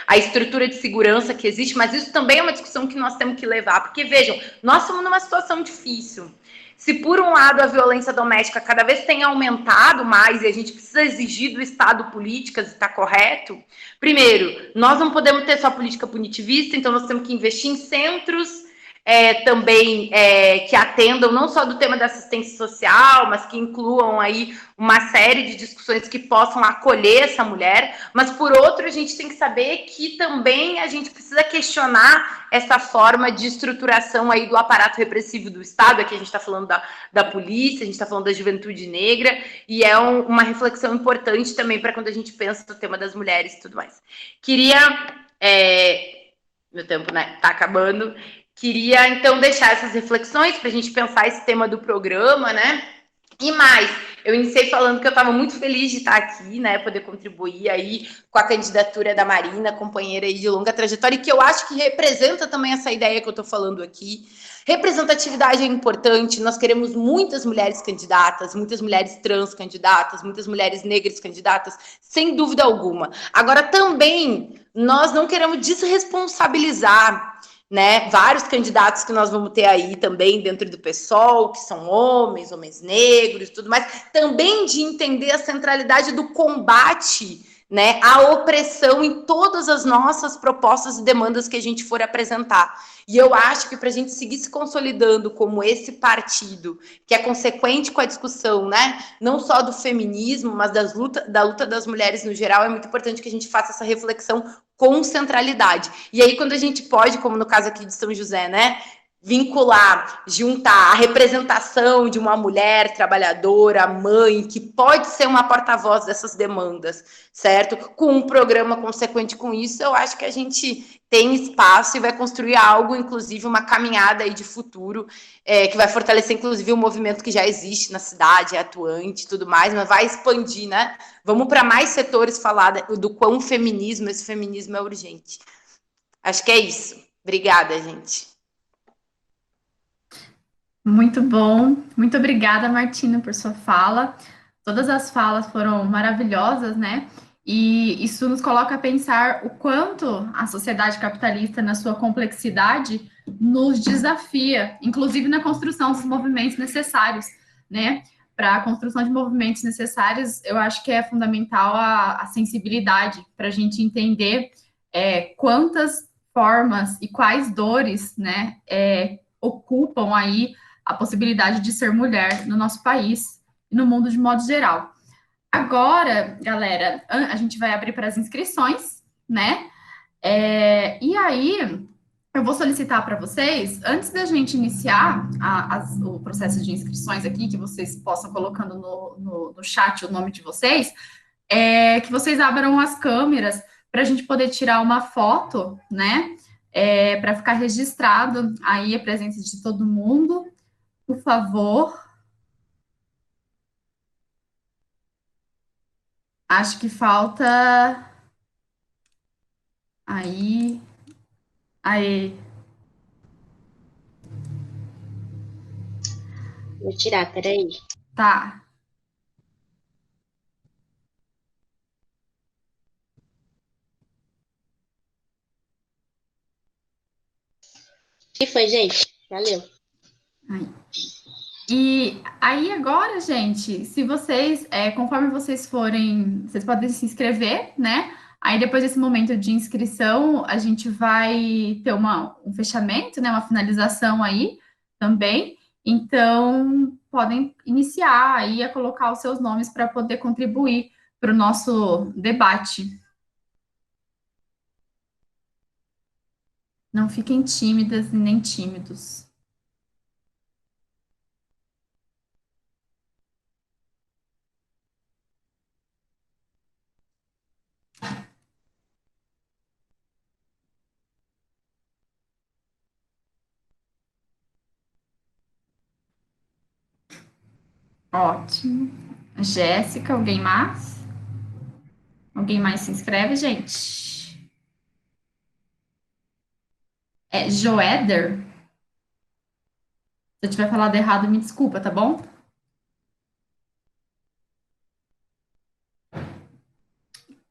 [SPEAKER 7] a estrutura de segurança que existe, mas isso também é uma discussão que nós temos que levar, porque, vejam, nós estamos numa situação difícil. Se, por um lado, a violência doméstica cada vez tem aumentado mais e a gente precisa exigir do Estado políticas, está correto? Primeiro, nós não podemos ter só política punitivista, então nós temos que investir em centros também que atendam não só do tema da assistência social, mas que incluam aí uma série de discussões que possam acolher essa mulher, mas por outro a gente tem que saber que também a gente precisa questionar essa forma de estruturação aí do aparato repressivo do Estado. Aqui a gente está falando da polícia, a gente está falando da juventude negra, e é uma reflexão importante também para quando a gente pensa no tema das mulheres e tudo mais. Queria, meu tempo, né, tá acabando. Queria, então, deixar essas reflexões para a gente pensar esse tema do programa, né? E mais, eu iniciei falando que eu estava muito feliz de estar aqui, né? Poder contribuir aí com a candidatura da Marina, companheira aí de longa trajetória, e que eu acho que representa também essa ideia que eu estou falando aqui. Representatividade é importante, nós queremos muitas mulheres candidatas, muitas mulheres trans candidatas, muitas mulheres negras candidatas, sem dúvida alguma. Agora, também, nós não queremos desresponsabilizar né? Vários candidatos que nós vamos ter aí também dentro do PSOL, que são homens negros e tudo mais, também de entender a centralidade do combate, né, à opressão em todas as nossas propostas e demandas que a gente for apresentar. E eu acho que para a gente seguir se consolidando como esse partido, que é consequente com a discussão, né, não só do feminismo, mas da luta das mulheres no geral, é muito importante que a gente faça essa reflexão com centralidade. E aí, quando a gente pode, como no caso aqui de São José, né, vincular, juntar a representação de uma mulher trabalhadora, mãe, que pode ser uma porta-voz dessas demandas, certo? Com um programa consequente com isso, eu acho que a gente tem espaço e vai construir algo, inclusive uma caminhada aí de futuro, que vai fortalecer, inclusive, o movimento que já existe na cidade, é atuante e tudo mais, mas vai expandir, né? Vamos para mais setores falar do quão esse feminismo é urgente. Acho que é isso. Obrigada, gente.
[SPEAKER 1] Muito bom, muito obrigada, Martina, por sua fala. Todas as falas foram maravilhosas, né? E isso nos coloca a pensar o quanto a sociedade capitalista, na sua complexidade, nos desafia, inclusive na construção dos movimentos necessários, né? Para a construção de movimentos necessários, eu acho que é fundamental a sensibilidade para a gente entender quantas formas e quais dores, né, ocupam aí a possibilidade de ser mulher no nosso país e no mundo de modo geral. Agora, galera, a gente vai abrir para as inscrições, né? E aí, eu vou solicitar para vocês, antes da gente iniciar o processo de inscrições aqui, que vocês possam colocando no chat o nome de vocês, que vocês abram as câmeras para a gente poder tirar uma foto, né? Para ficar registrado aí a presença de todo mundo. Por favor. Acho que falta. Aí.
[SPEAKER 4] Vou tirar, peraí.
[SPEAKER 1] Tá.
[SPEAKER 4] O que foi, gente? Valeu.
[SPEAKER 1] Aí. E aí agora, gente, se vocês, conforme vocês forem, vocês podem se inscrever, né? Aí depois desse momento de inscrição, a gente vai ter um fechamento, né? Uma finalização aí também. Então, podem iniciar aí a colocar os seus nomes para poder contribuir para o nosso debate. Não fiquem tímidas nem tímidos. Ótimo. Jéssica, alguém mais? Alguém mais se inscreve, gente? Joéder? Se eu tiver falado errado, me desculpa, tá bom?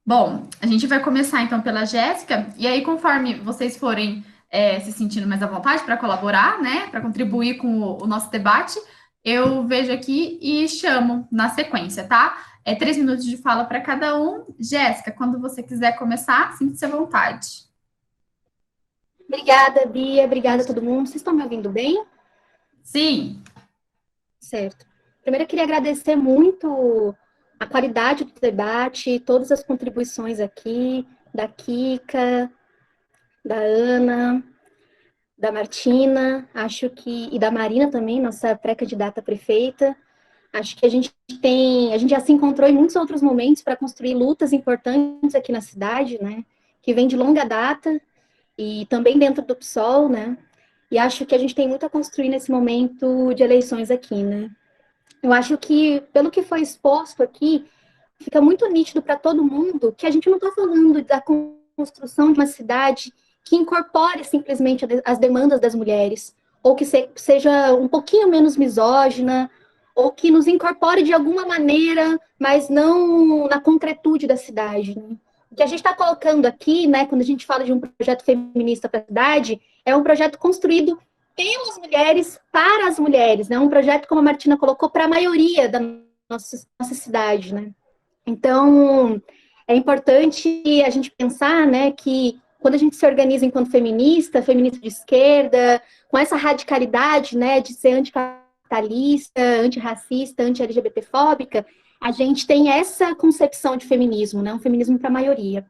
[SPEAKER 1] Bom, a gente vai começar então pela Jéssica, e aí conforme vocês forem se sentindo mais à vontade para colaborar, né, para contribuir com o nosso debate, eu vejo aqui e chamo na sequência, tá? 3 minutos de fala para cada um. Jéssica, quando você quiser começar, sinta-se à vontade.
[SPEAKER 8] Obrigada, Bia. Obrigada a todo mundo. Vocês estão me ouvindo bem?
[SPEAKER 1] Sim.
[SPEAKER 8] Certo. Primeiro, eu queria agradecer muito a qualidade do debate, todas as contribuições aqui, da Kika, da Ana, da Martina, e da Marina também, nossa pré-candidata a prefeita. Acho que a gente já se encontrou em muitos outros momentos para construir lutas importantes aqui na cidade, né, que vem de longa data, e também dentro do PSOL, né, e acho que a gente tem muito a construir nesse momento de eleições aqui, né. Eu acho que, pelo que foi exposto aqui, fica muito nítido para todo mundo que a gente não está falando da construção de uma cidade que incorpore simplesmente as demandas das mulheres, ou que seja um pouquinho menos misógina, ou que nos incorpore de alguma maneira, mas não na concretude da cidade, né? O que a gente está colocando aqui, né, quando a gente fala de um projeto feminista para a cidade, é um projeto construído pelas mulheres, para as mulheres, né? Um projeto, como a Martina colocou, para a maioria da nossa cidade, né? Então, é importante a gente pensar, né, que quando a gente se organiza enquanto feminista de esquerda, com essa radicalidade, né, de ser anticapitalista, antirracista, anti-LGBTfóbica, a gente tem essa concepção de feminismo, né, um feminismo para a maioria.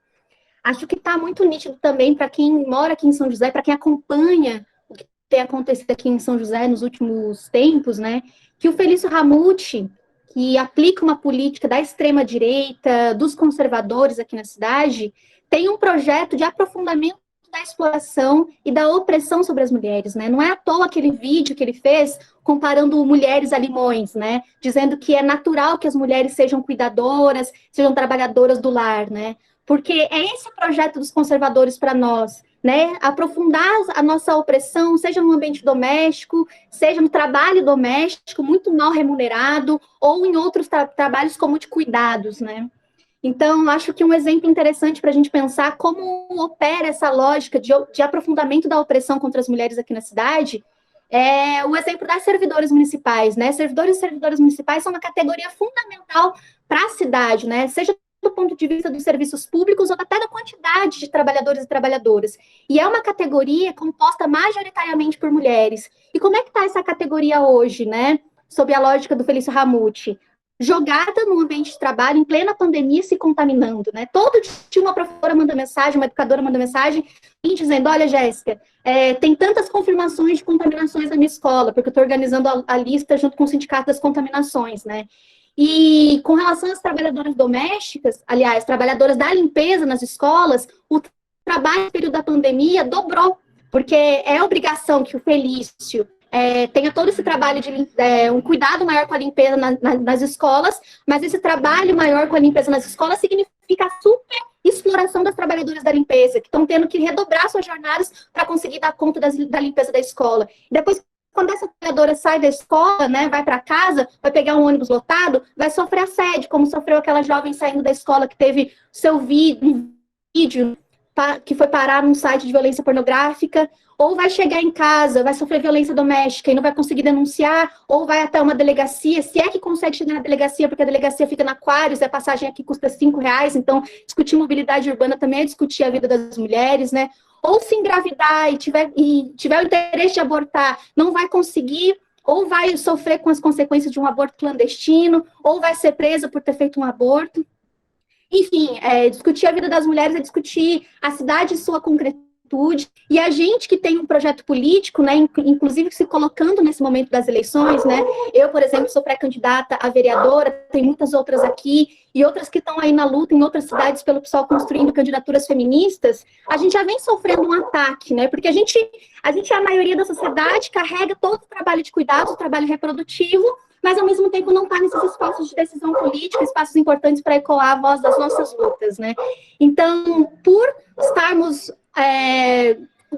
[SPEAKER 8] Acho que está muito nítido também para quem mora aqui em São José, para quem acompanha o que tem acontecido aqui em São José nos últimos tempos, né, que o Felício Ramute, que aplica uma política da extrema-direita, dos conservadores aqui na cidade, tem um projeto de aprofundamento da exploração e da opressão sobre as mulheres, né? Não é à toa aquele vídeo que ele fez comparando mulheres a limões, né? Dizendo que é natural que as mulheres sejam cuidadoras, sejam trabalhadoras do lar, né? Porque é esse o projeto dos conservadores para nós, né? Aprofundar a nossa opressão, seja no ambiente doméstico, seja no trabalho doméstico, muito mal remunerado, ou em outros trabalhos como de cuidados, né? Então, acho que um exemplo interessante para a gente pensar como opera essa lógica de aprofundamento da opressão contra as mulheres aqui na cidade é o exemplo das servidoras municipais, né? Servidores e servidoras municipais são uma categoria fundamental para a cidade, né? Seja do ponto de vista dos serviços públicos ou até da quantidade de trabalhadores e trabalhadoras. E é uma categoria composta majoritariamente por mulheres. E como é que está essa categoria hoje, né? Sob a lógica do Felício Ramute? Jogada no ambiente de trabalho, em plena pandemia, se contaminando, né? Todo dia uma professora manda mensagem, uma educadora manda mensagem, dizendo, olha, Jéssica, tem tantas confirmações de contaminações na minha escola, porque eu estou organizando a lista junto com o sindicato das contaminações, né? E com relação às trabalhadoras domésticas, aliás, trabalhadoras da limpeza nas escolas, o trabalho no período da pandemia dobrou, porque é obrigação que o Felício tenha todo esse trabalho de um cuidado maior com a limpeza nas escolas, mas esse trabalho maior com a limpeza nas escolas significa a super exploração das trabalhadoras da limpeza, que estão tendo que redobrar suas jornadas para conseguir dar conta da limpeza da escola. E depois, quando essa trabalhadora sai da escola, né, vai para casa, vai pegar um ônibus lotado, vai sofrer assédio, como sofreu aquela jovem saindo da escola que teve seu vídeo que foi parar num site de violência pornográfica, ou vai chegar em casa, vai sofrer violência doméstica e não vai conseguir denunciar, ou vai até uma delegacia, se é que consegue chegar na delegacia, porque a delegacia fica na Aquários, a passagem aqui custa R$5, então discutir mobilidade urbana também é discutir a vida das mulheres, né? Ou se engravidar e tiver o interesse de abortar, não vai conseguir, ou vai sofrer com as consequências de um aborto clandestino, ou vai ser presa por ter feito um aborto. Enfim, discutir a vida das mulheres é discutir a cidade e sua concretude, e a gente que tem um projeto político, né, inclusive se colocando nesse momento das eleições, né, eu, por exemplo, sou pré-candidata a vereadora, tem muitas outras aqui, e outras que estão aí na luta em outras cidades pelo PSOL construindo candidaturas feministas, a gente já vem sofrendo um ataque, né, porque a gente, a maioria da sociedade, carrega todo o trabalho de cuidados, o trabalho reprodutivo, mas ao mesmo tempo não está nesses espaços de decisão política, espaços importantes para ecoar a voz das nossas lutas, né? Então, por estarmos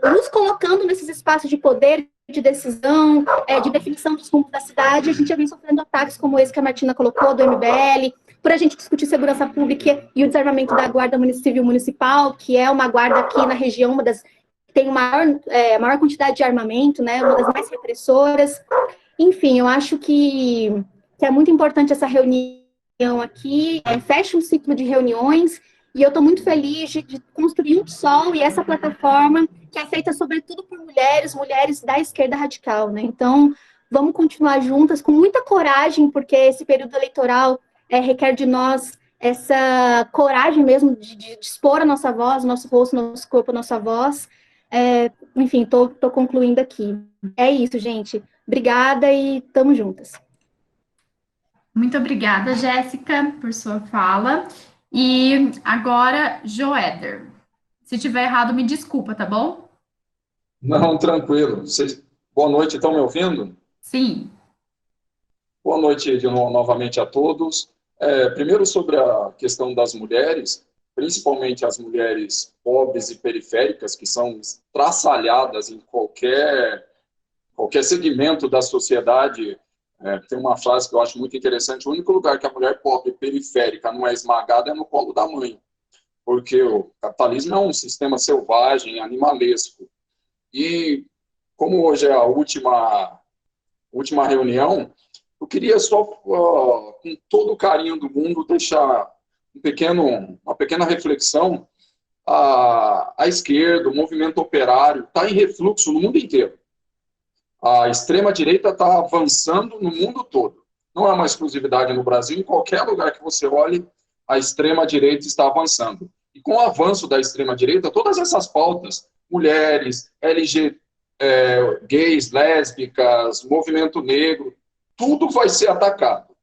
[SPEAKER 8] nos colocando nesses espaços de poder, de decisão, de definição dos rumos da cidade, a gente já vem sofrendo ataques como esse que a Martina colocou, do MBL, por a gente discutir segurança pública e o desarmamento da Guarda Civil Municipal, que é uma guarda aqui na região, uma das que tem maior quantidade de armamento, né? Uma das mais repressoras. Enfim, eu acho que é muito importante essa reunião aqui, fecha um ciclo de reuniões, e eu estou muito feliz de construir um PSOL e essa plataforma que é feita sobretudo por mulheres da esquerda radical, né? Então, vamos continuar juntas com muita coragem, porque esse período eleitoral requer de nós essa coragem mesmo de expor a nossa voz, nosso rosto, nosso corpo, nossa voz. Enfim, estou concluindo aqui. É isso, gente. Obrigada e tamo juntas.
[SPEAKER 1] Muito obrigada, Jéssica, por sua fala. E agora, Joéder. Se tiver errado, me desculpa, tá bom?
[SPEAKER 9] Não, tranquilo. Boa noite, estão me ouvindo?
[SPEAKER 1] Sim.
[SPEAKER 9] Boa noite novamente a todos. Primeiro, sobre a questão das mulheres, principalmente as mulheres pobres e periféricas, que são traçalhadas em qualquer segmento da sociedade. Tem uma frase que eu acho muito interessante: o único lugar que a mulher pobre periférica não é esmagada é no colo da mãe, porque o capitalismo é um sistema selvagem, animalesco, E como hoje é a última reunião, eu queria só, com todo o carinho do mundo, deixar uma pequena reflexão. A esquerda, o movimento operário, está em refluxo no mundo inteiro. A extrema-direita está avançando no mundo todo. Não é uma exclusividade no Brasil, em qualquer lugar que você olhe, a extrema-direita está avançando. E com o avanço da extrema-direita, todas essas pautas, mulheres, gays, lésbicas, movimento negro, tudo vai ser atacado.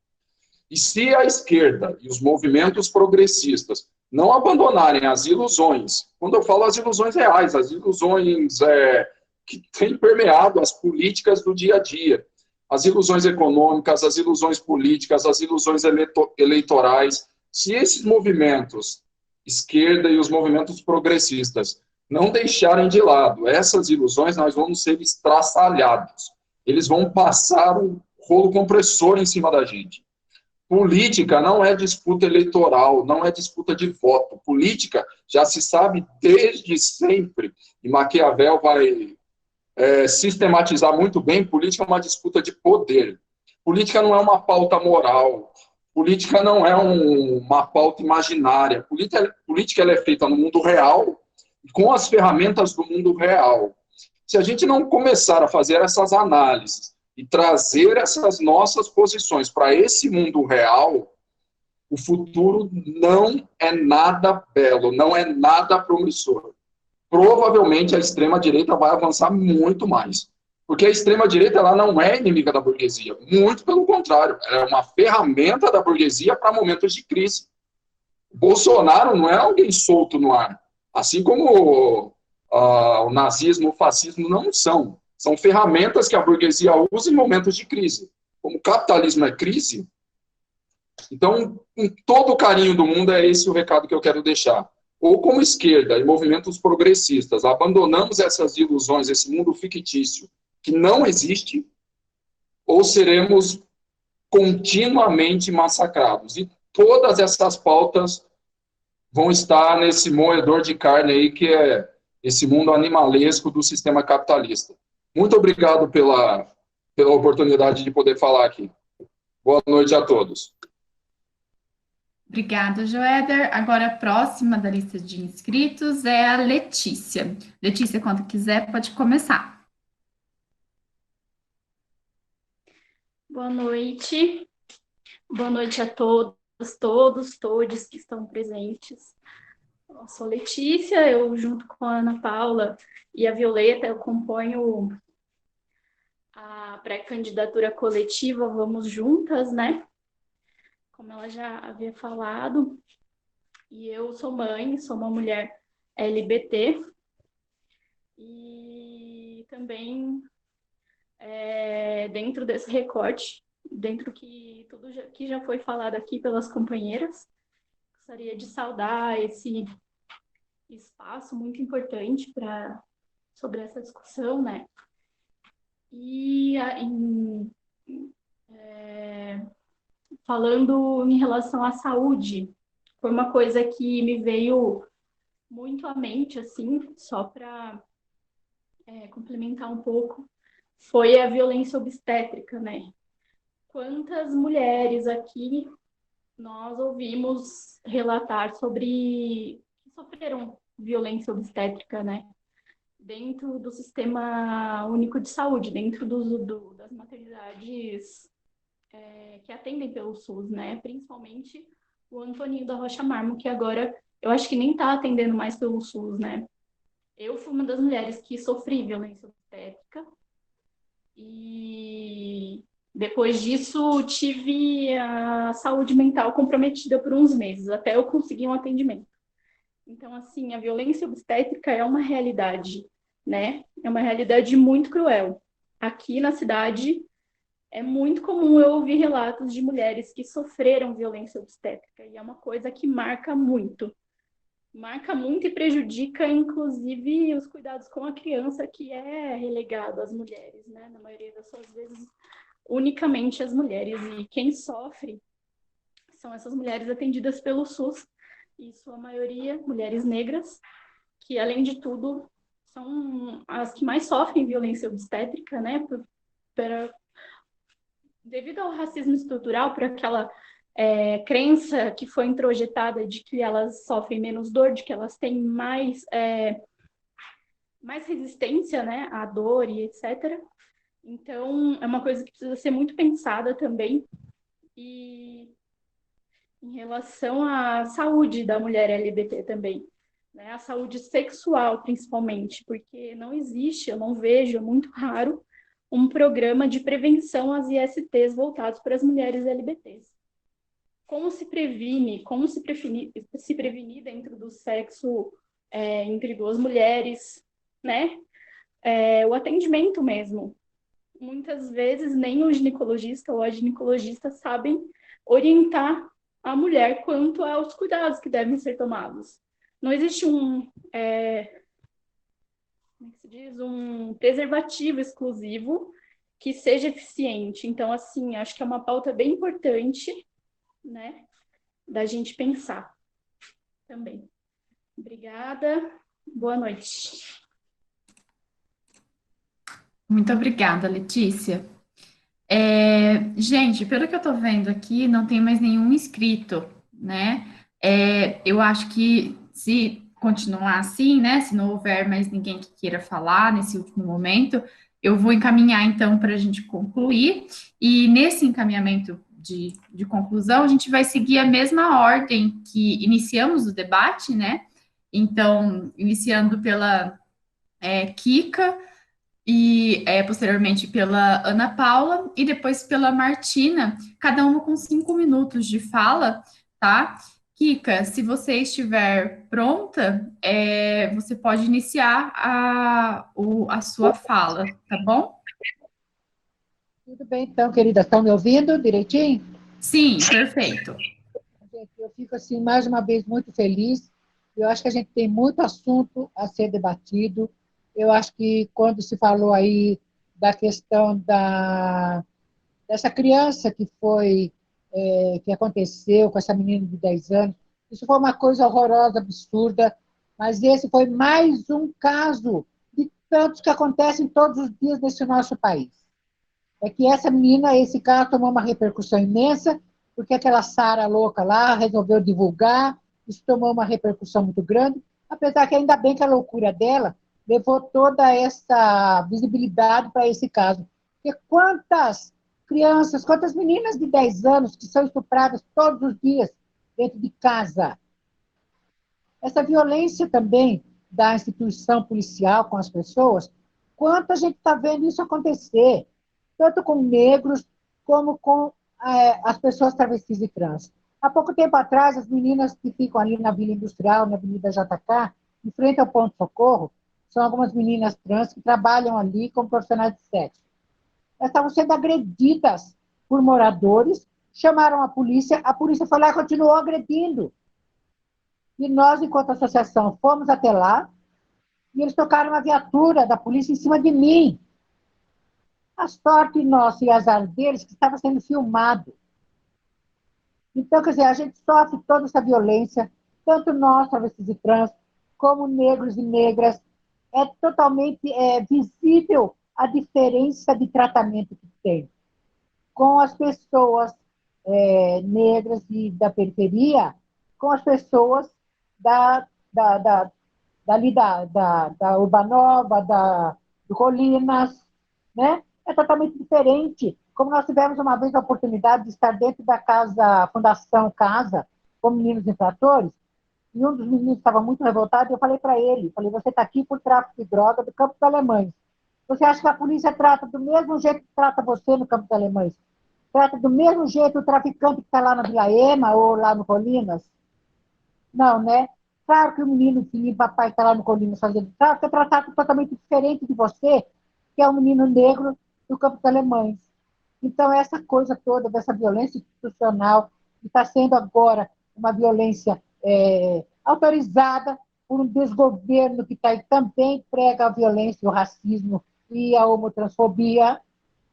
[SPEAKER 9] E se a esquerda e os movimentos progressistas não abandonarem as ilusões, quando eu falo as ilusões reais, as ilusões que têm permeado as políticas do dia a dia, as ilusões econômicas, as ilusões políticas, as ilusões eleitorais, se esses movimentos, esquerda e os movimentos progressistas, não deixarem de lado essas ilusões, nós vamos ser estraçalhados. Eles vão passar um rolo compressor em cima da gente. Política não é disputa eleitoral, não é disputa de voto. Política já se sabe desde sempre, e Maquiavel vai sistematizar muito bem, política é uma disputa de poder. Política não é uma pauta moral, política não é uma pauta imaginária. Política ela é feita no mundo real, com as ferramentas do mundo real. Se a gente não começar a fazer essas análises e trazer essas nossas posições para esse mundo real, o futuro não é nada belo, não é nada promissor. Provavelmente a extrema-direita vai avançar muito mais. Porque a extrema-direita ela não é inimiga da burguesia, muito pelo contrário, ela é uma ferramenta da burguesia para momentos de crise. Bolsonaro não é alguém solto no ar, assim como o nazismo, o fascismo não são. São ferramentas que a burguesia usa em momentos de crise. Como o capitalismo é crise, então, com todo o carinho do mundo, é esse o recado que eu quero deixar. Ou como esquerda e movimentos progressistas, abandonamos essas ilusões, esse mundo fictício que não existe, ou seremos continuamente massacrados. E todas essas pautas vão estar nesse moedor de carne aí, que é esse mundo animalesco do sistema capitalista. Muito obrigado pela oportunidade de poder falar aqui. Boa noite a todos.
[SPEAKER 1] Obrigada, Joéder. Agora, a próxima da lista de inscritos é a Letícia. Letícia, quando quiser, pode começar.
[SPEAKER 10] Boa noite. Boa noite a todos, todos que estão presentes. Eu sou Letícia, eu junto com a Ana Paula e a Violeta, eu componho a pré-candidatura coletiva Vamos Juntas, né? Como ela já havia falado. E eu sou mãe, sou uma mulher LGBT. E também, dentro desse recorte, dentro que tudo que já foi falado aqui pelas companheiras, gostaria de saudar esse espaço muito importante sobre essa discussão, né? E falando em relação à saúde, foi uma coisa que me veio muito à mente, assim, só para complementar um pouco, foi a violência obstétrica, né? Quantas mulheres aqui nós ouvimos relatar sobre que sofreram violência obstétrica, né? Dentro do Sistema Único de Saúde, dentro das maternidades que atendem pelo SUS, né? Principalmente o Antoninho da Rocha Marmo, que agora eu acho que nem está atendendo mais pelo SUS, né? Eu fui uma das mulheres que sofri violência obstétrica e depois disso tive a saúde mental comprometida por uns meses, até eu conseguir um atendimento. Então, assim, a violência obstétrica é uma realidade, né? É uma realidade muito cruel. Aqui na cidade é muito comum eu ouvir relatos de mulheres que sofreram violência obstétrica, e é uma coisa que marca muito e prejudica, inclusive, os cuidados com a criança, que é relegado às mulheres, né? Na maioria das suas vezes, unicamente as mulheres. E quem sofre são essas mulheres atendidas pelo SUS, e sua maioria mulheres negras, que, além de tudo, são as que mais sofrem violência obstétrica, né? Devido ao racismo estrutural, por aquela crença que foi introjetada de que elas sofrem menos dor, de que elas têm mais resistência, né, à dor e etc. Então, é uma coisa que precisa ser muito pensada também. E em relação à saúde da mulher LGBT também, né, a saúde sexual principalmente, porque não existe, eu não vejo, é muito raro, um programa de prevenção às ISTs voltados para as mulheres LGBTs. Como se previne, se prevenir dentro do sexo entre duas mulheres, né? O atendimento mesmo. Muitas vezes nem o ginecologista ou a ginecologista sabem orientar a mulher quanto aos cuidados que devem ser tomados. Não existe como é que se diz? Um preservativo exclusivo que seja eficiente. Então, assim, acho que é uma pauta bem importante, né, da gente pensar também. Obrigada, boa noite.
[SPEAKER 1] Muito obrigada, Letícia. Gente, pelo que eu estou vendo aqui, não tem mais nenhum inscrito, né? Eu acho que se continuar assim, né? Se não houver mais ninguém que queira falar nesse último momento, eu vou encaminhar então para a gente concluir. E nesse encaminhamento de conclusão, a gente vai seguir a mesma ordem que iniciamos o debate, né? Então, iniciando pela Kika, e posteriormente pela Ana Paula, e depois pela Martina, cada uma com 5 minutos de fala, tá? Kika, se você estiver pronta, você pode iniciar a sua fala, tá bom?
[SPEAKER 5] Tudo bem, então, queridas, estão me ouvindo direitinho?
[SPEAKER 1] Sim, perfeito.
[SPEAKER 5] Gente, eu fico, assim, mais uma vez, muito feliz. Eu acho que a gente tem muito assunto a ser debatido. Eu acho que quando se falou aí da questão dessa criança que aconteceu com essa menina de 10 anos, isso foi uma coisa horrorosa, absurda, mas esse foi mais um caso de tantos que acontecem todos os dias nesse nosso país. É que essa menina, esse caso, tomou uma repercussão imensa, porque aquela Sara louca lá resolveu divulgar, isso tomou uma repercussão muito grande, apesar que ainda bem que a loucura dela levou toda essa visibilidade para esse caso. Porque quantas crianças, quantas meninas de 10 anos que são estupradas todos os dias dentro de casa? Essa violência também da instituição policial com as pessoas, quanta gente está vendo isso acontecer, tanto com negros como com as pessoas travestis e trans. Há pouco tempo atrás, as meninas que ficam ali na Vila Industrial, na Avenida JK, em frente ao Ponto Socorro, são algumas meninas trans que trabalham ali como profissionais de sexo. Elas estavam sendo agredidas por moradores, chamaram a polícia foi lá e continuou agredindo. E nós, enquanto associação, fomos até lá e eles tocaram uma viatura da polícia em cima de mim. A sorte nossa e azar deles que estava sendo filmado. Então, quer dizer, a gente sofre toda essa violência, tanto nós, travestis e trans, como negros e negras. É totalmente visível a diferença de tratamento que tem. Com as pessoas negras e da periferia, com as pessoas da Urbanova, do Colinas, né? É totalmente diferente. Como nós tivemos uma vez a oportunidade de estar dentro da Fundação Casa, com meninos infratores, e um dos meninos estava muito revoltado, eu falei para ele, você está aqui por tráfico de droga do Campo dos Alemães. Você acha que a polícia trata do mesmo jeito que trata você no Campo dos Alemães? Trata do mesmo jeito o traficante que está lá na Vila Ema ou lá no Colinas? Não, né? Claro que o menino, papai, que está lá no Colinas fazendo tráfico, é tratado totalmente diferente de você, que é um menino negro do Campo dos Alemães. Então, essa coisa toda dessa violência institucional, que está sendo agora uma violência autorizada por um desgoverno que também prega a violência, o racismo e a homotransfobia,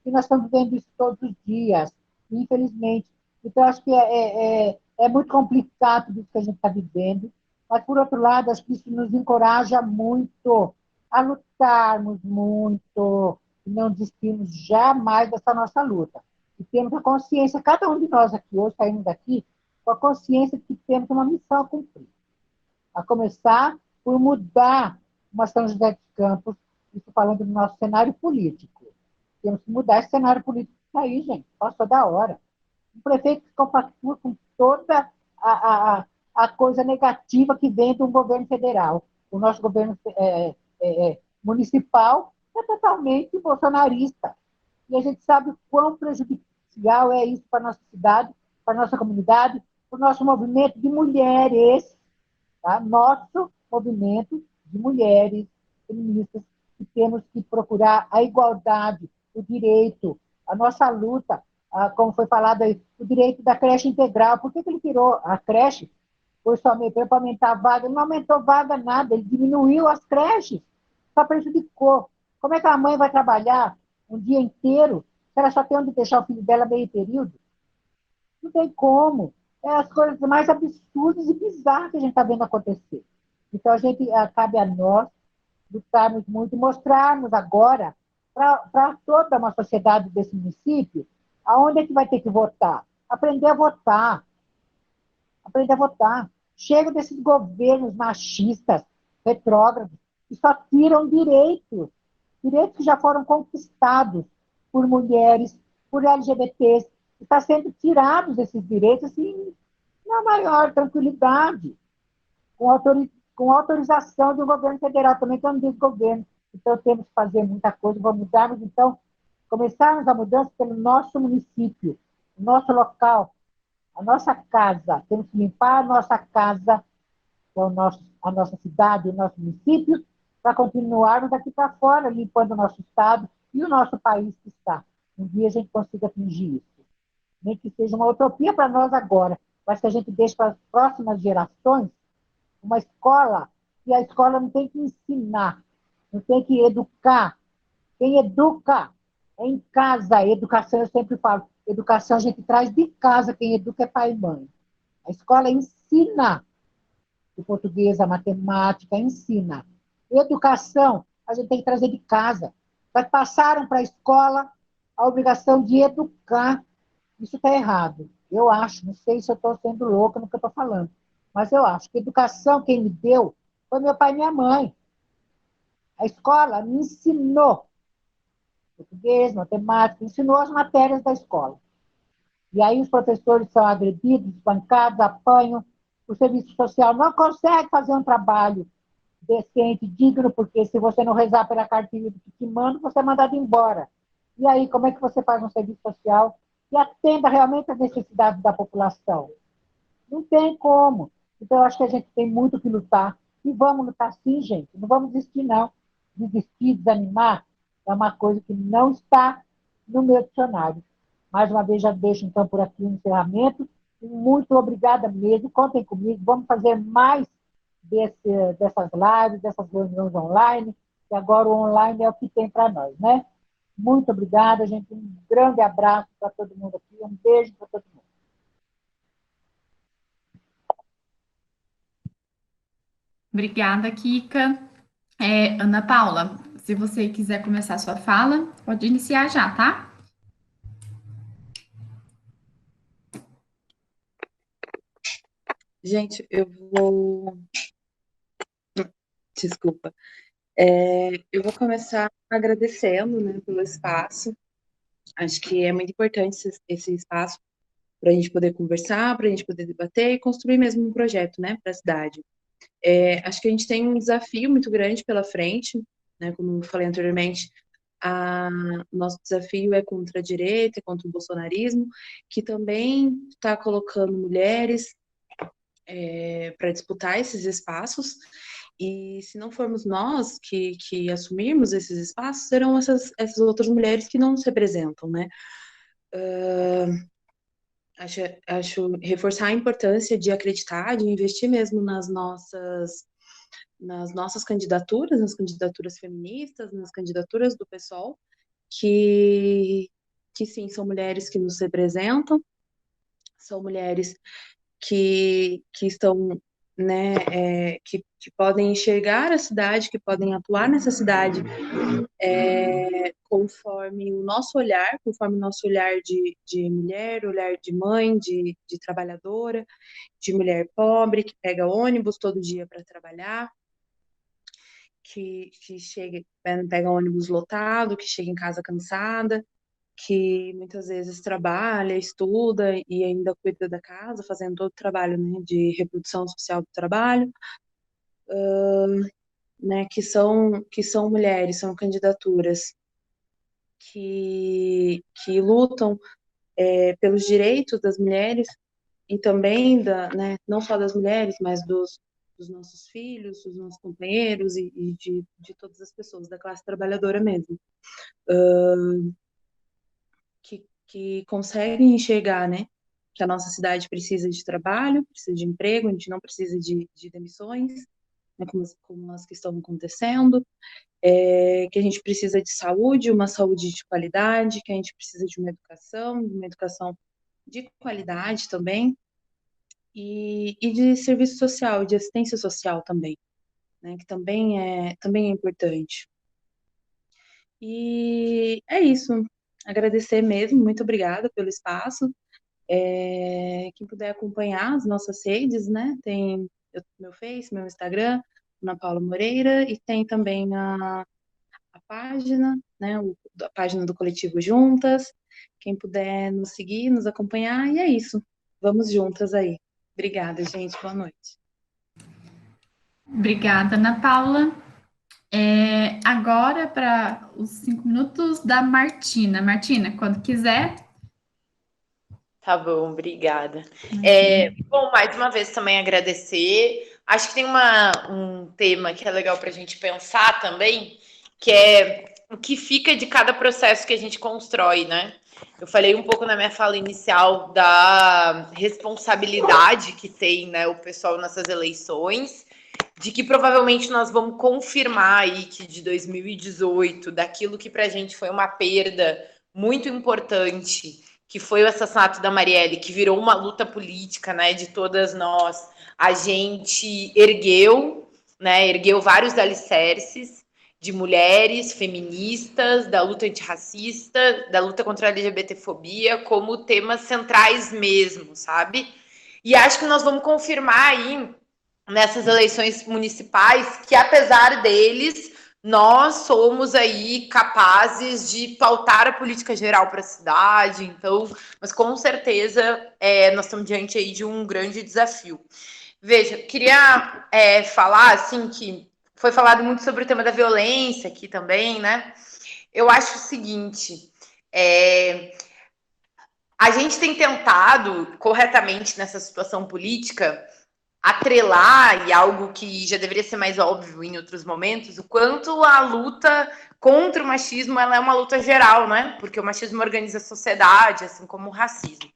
[SPEAKER 5] e nós estamos vendo isso todos os dias, infelizmente. Então, acho que é muito complicado isso que a gente está vivendo, mas, por outro lado, acho que isso nos encoraja muito a lutarmos muito e não desistirmos jamais dessa nossa luta. E temos a consciência, cada um de nós aqui hoje, saindo daqui, com a consciência de que temos uma missão a cumprir. A começar por mudar uma São José dos Campos, isso falando do nosso cenário político. Temos que mudar esse cenário político aí, gente, passou da hora. O prefeito se compactua com toda a coisa negativa que vem do governo federal. O nosso governo municipal é totalmente bolsonarista. E a gente sabe o quão prejudicial é isso para a nossa cidade, para a nossa comunidade, para o nosso movimento de mulheres, tá? Nosso movimento de mulheres feministas, que temos que procurar a igualdade, o direito, a nossa luta, como foi falado aí, o direito da creche integral. Por que ele tirou a creche? Foi somente para aumentar a vaga. Ele não aumentou vaga nada, ele diminuiu as creches, só prejudicou. Como é que a mãe vai trabalhar um dia inteiro se ela só tem onde deixar o filho dela meio período? Não tem como. É as coisas mais absurdas e bizarras que a gente está vendo acontecer. Então, cabe a nós lutarmos muito e mostrarmos agora para toda uma sociedade desse município aonde é que vai ter que votar. Aprender a votar. Aprender a votar. Chega desses governos machistas, retrógrados, que só tiram direitos que já foram conquistados por mulheres, por LGBTs. Está sendo tirados esses direitos assim, na maior tranquilidade, com autorização do governo federal, também que eu não digo governo. Então, temos que fazer muita coisa, vamos mudarmos, então, começarmos a mudança pelo nosso município, o nosso local, a nossa casa. Temos que limpar a nossa casa, que é a nossa cidade, o nosso município, para continuarmos daqui para fora, limpando o nosso estado e o nosso país que está. Um dia a gente consiga atingir isso. Nem que seja uma utopia para nós agora, mas que a gente deixe para as próximas gerações uma escola, e a escola não tem que ensinar, não tem que educar. Quem educa é em casa. A educação, eu sempre falo, educação a gente traz de casa, quem educa é pai e mãe. A escola ensina o português, a matemática, ensina. Educação, a gente tem que trazer de casa. Mas passaram para a escola a obrigação de educar. Isso está errado. Eu acho, não sei se eu estou sendo louca no que eu estou falando, mas eu acho que a educação quem me deu foi meu pai e minha mãe. A escola me ensinou português, matemática, ensinou as matérias da escola. E aí os professores são agredidos, espancados, apanham. O serviço social não consegue fazer um trabalho decente, digno, porque se você não rezar pela cartilha que te manda, você é mandado embora. E aí, como é que você faz um serviço social que atenda realmente às necessidades da população? Não tem como. Então, eu acho que a gente tem muito que lutar. E vamos lutar sim, gente. Não vamos desistir, não. Desistir, desanimar, é uma coisa que não está no meu dicionário. Mais uma vez, já deixo, então, por aqui um encerramento. Muito obrigada mesmo. Contem comigo. Vamos fazer mais dessas lives, dessas reuniões online, que agora o online é o que tem para nós, né? Muito obrigada, gente. Um grande abraço para todo mundo aqui. Um beijo para todo mundo.
[SPEAKER 1] Obrigada, Kika. Ana Paula, se você quiser começar a sua fala, pode iniciar já, tá?
[SPEAKER 6] Gente, eu vou. Desculpa. Eu vou começar agradecendo, né, pelo espaço. Acho que é muito importante esse espaço para a gente poder conversar, para a gente poder debater e construir mesmo um projeto, né, para a cidade. Acho que a gente tem um desafio muito grande pela frente, né, como eu falei anteriormente, nosso desafio é contra a direita, é contra o bolsonarismo, que também está colocando mulheres para disputar esses espaços, e se não formos nós que assumirmos esses espaços, serão essas outras mulheres que não nos representam, né? Acho reforçar a importância de acreditar, de investir mesmo nas nossas candidaturas, nas candidaturas feministas, nas candidaturas do PSOL, que sim, são mulheres que nos representam, são mulheres que estão né, que podem enxergar a cidade, que podem atuar nessa cidade conforme o nosso olhar de mulher, olhar de mãe, de trabalhadora, de mulher pobre, que pega ônibus todo dia para trabalhar, que chega, pega ônibus lotado, que chega em casa cansada, que muitas vezes trabalha, estuda e ainda cuida da casa, fazendo todo o trabalho, né, de reprodução social do trabalho, né, que são mulheres, são candidaturas que lutam pelos direitos das mulheres e também né, não só das mulheres, mas dos nossos filhos, dos nossos companheiros e de todas as pessoas da classe trabalhadora mesmo. Que conseguem enxergar, né, que a nossa cidade precisa de trabalho, precisa de emprego, a gente não precisa de demissões, né, como as que estão acontecendo, que a gente precisa de saúde, uma saúde de qualidade, que a gente precisa de uma educação de qualidade também, e de serviço social, de assistência social também, né, que também é importante. E é isso. Agradecer mesmo, muito obrigada pelo espaço. Quem puder acompanhar as nossas redes, né? Tem meu Face, meu Instagram, Ana Paula Moreira, e tem também a página, né? A página do Coletivo Juntas. Quem puder nos seguir, nos acompanhar, e é isso. Vamos juntas aí. Obrigada, gente. Boa noite.
[SPEAKER 1] Obrigada, Ana Paula. Agora, para os 5 minutos da Martina. Martina, quando quiser.
[SPEAKER 7] Tá bom, obrigada. Bom, mais uma vez também agradecer. Acho que tem um tema que é legal para a gente pensar também, que é o que fica de cada processo que a gente constrói, né? Eu falei um pouco na minha fala inicial da responsabilidade que tem, né, o pessoal nessas eleições, de que provavelmente nós vamos confirmar aí que de 2018, daquilo que para a gente foi uma perda muito importante, que foi o assassinato da Marielle, que virou uma luta política, né, de todas nós, a gente ergueu vários alicerces de mulheres feministas, da luta antirracista, da luta contra a LGBTfobia, como temas centrais mesmo, sabe? E acho que nós vamos confirmar aí, nessas eleições municipais, que apesar deles, nós somos aí capazes de pautar a política geral para a cidade, então, mas com certeza nós estamos diante aí de um grande desafio. Veja, queria falar, assim, que foi falado muito sobre o tema da violência aqui também, né? Eu acho o seguinte, a gente tem tentado, corretamente nessa situação política, atrelar, e algo que já deveria ser mais óbvio em outros momentos, o quanto a luta contra o machismo ela é uma luta geral, né? Porque o machismo organiza a sociedade, assim como o racismo.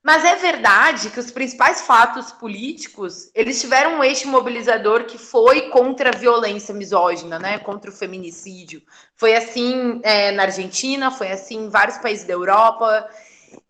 [SPEAKER 7] Mas é verdade que os principais fatos políticos, eles tiveram um eixo mobilizador que foi contra a violência misógina, né? Contra o feminicídio. Foi assim na Argentina, foi assim em vários países da Europa.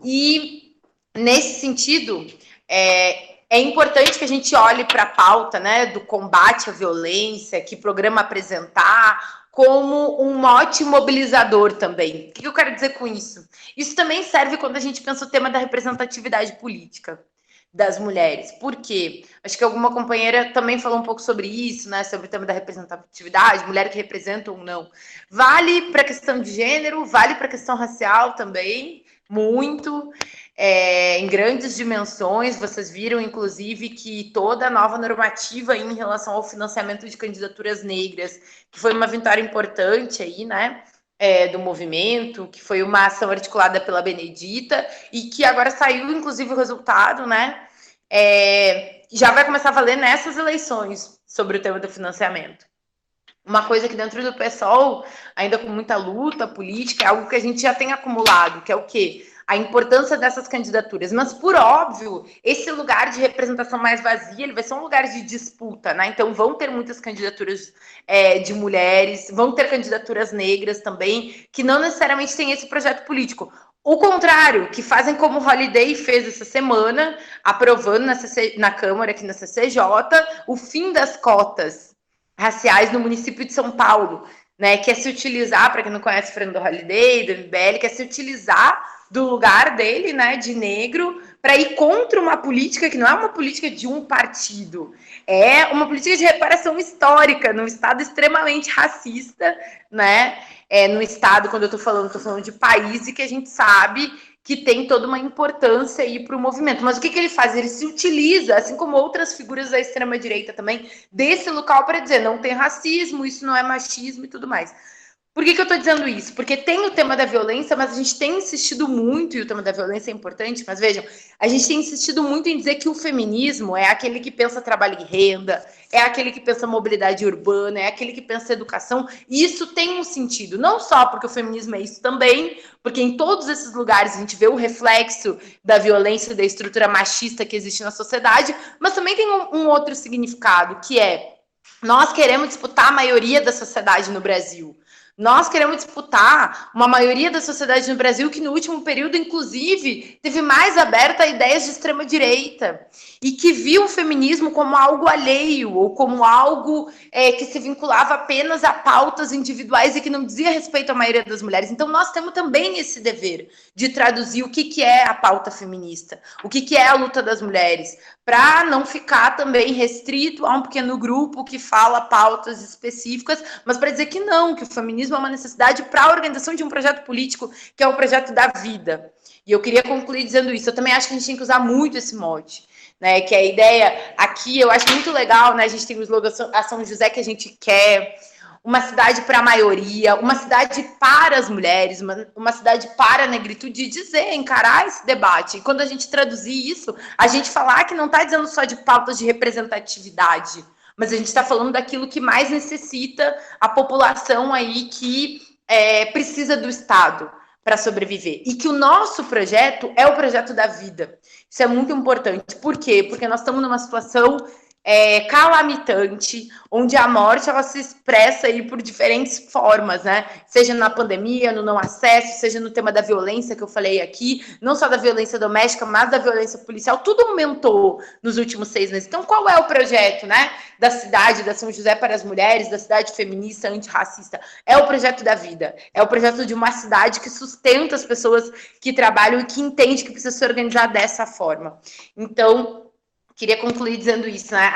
[SPEAKER 7] E, nesse sentido, é importante que a gente olhe para a pauta, né, do combate à violência, que programa apresentar, como um mote mobilizador também. O que eu quero dizer com isso? Isso também serve quando a gente pensa o tema da representatividade política das mulheres. Por quê? Acho que alguma companheira também falou um pouco sobre isso, né, sobre o tema da representatividade, mulher que representa ou não. Vale para a questão de gênero, vale para a questão racial também, muito. Em grandes dimensões, vocês viram, inclusive, que toda a nova normativa em relação ao financiamento de candidaturas negras, que foi uma vitória importante aí, né, do movimento, que foi uma ação articulada pela Benedita, e que agora saiu, inclusive, o resultado, né, já vai começar a valer nessas eleições sobre o tema do financiamento. Uma coisa que dentro do PSOL, ainda com muita luta política, é algo que a gente já tem acumulado, que é o quê? A importância dessas candidaturas, mas por óbvio, esse lugar de representação mais vazia, ele vai ser um lugar de disputa, né? Então vão ter muitas candidaturas de mulheres, vão ter candidaturas negras também, que não necessariamente têm esse projeto político. o contrário, que fazem como o Holiday fez essa semana, aprovando na Câmara, aqui na CCJ, o fim das cotas raciais no município de São Paulo, né? Que é se utilizar, para quem não conhece o Fernando Holiday, do MBL, que é se utilizar do lugar dele, né, de negro, para ir contra uma política que não é uma política de um partido, é uma política de reparação histórica, num Estado extremamente racista, né? No Estado, quando eu estou falando de país, e que a gente sabe que tem toda uma importância aí para o movimento. Mas o que ele faz? Ele se utiliza, assim como outras figuras da extrema-direita também, desse local para dizer não tem racismo, isso não é machismo e tudo mais. Por que eu estou dizendo isso? Porque tem o tema da violência, mas a gente tem insistido muito, e o tema da violência é importante, mas vejam, a gente tem insistido muito em dizer que o feminismo é aquele que pensa trabalho e renda, é aquele que pensa mobilidade urbana, é aquele que pensa educação, e isso tem um sentido, não só porque o feminismo é isso também, porque em todos esses lugares a gente vê o reflexo da violência e da estrutura machista que existe na sociedade, mas também tem um outro significado, que é nós queremos disputar a maioria da sociedade no Brasil. Nós queremos disputar uma maioria da sociedade no Brasil que no último período, inclusive, teve mais aberta a ideias de extrema-direita e que viu o feminismo como algo alheio ou como algo que se vinculava apenas a pautas individuais e que não dizia respeito à maioria das mulheres. Então, nós temos também esse dever de traduzir o que é a pauta feminista, o que é a luta das mulheres, para não ficar também restrito a um pequeno grupo que fala pautas específicas, mas para dizer que não, que o feminismo é uma necessidade para a organização de um projeto político, que é o projeto da vida. E eu queria concluir dizendo isso. Eu também acho que a gente tem que usar muito esse mote, né? Que a ideia aqui, eu acho muito legal, né? A gente tem o slogan a São José que a gente quer, uma cidade para a maioria, uma cidade para as mulheres, uma cidade para a negritude, dizer, encarar esse debate. E quando a gente traduzir isso, a gente falar que não está dizendo só de pautas de representatividade, mas a gente está falando daquilo que mais necessita a população aí que precisa do Estado para sobreviver. E que o nosso projeto é o projeto da vida. Isso é muito importante. Por quê? Porque nós estamos numa situação calamitante, onde a morte ela se expressa aí por diferentes formas, né? Seja na pandemia, no não acesso, seja no tema da violência que eu falei aqui, não só da violência doméstica, mas da violência policial, tudo aumentou nos últimos 6 meses. Então, qual é o projeto, né? Da cidade, da São José para as mulheres, da cidade feminista, antirracista? É o projeto da vida, é o projeto de uma cidade que sustenta as pessoas que trabalham e que entende que precisa se organizar dessa forma. Então, queria concluir dizendo isso, né?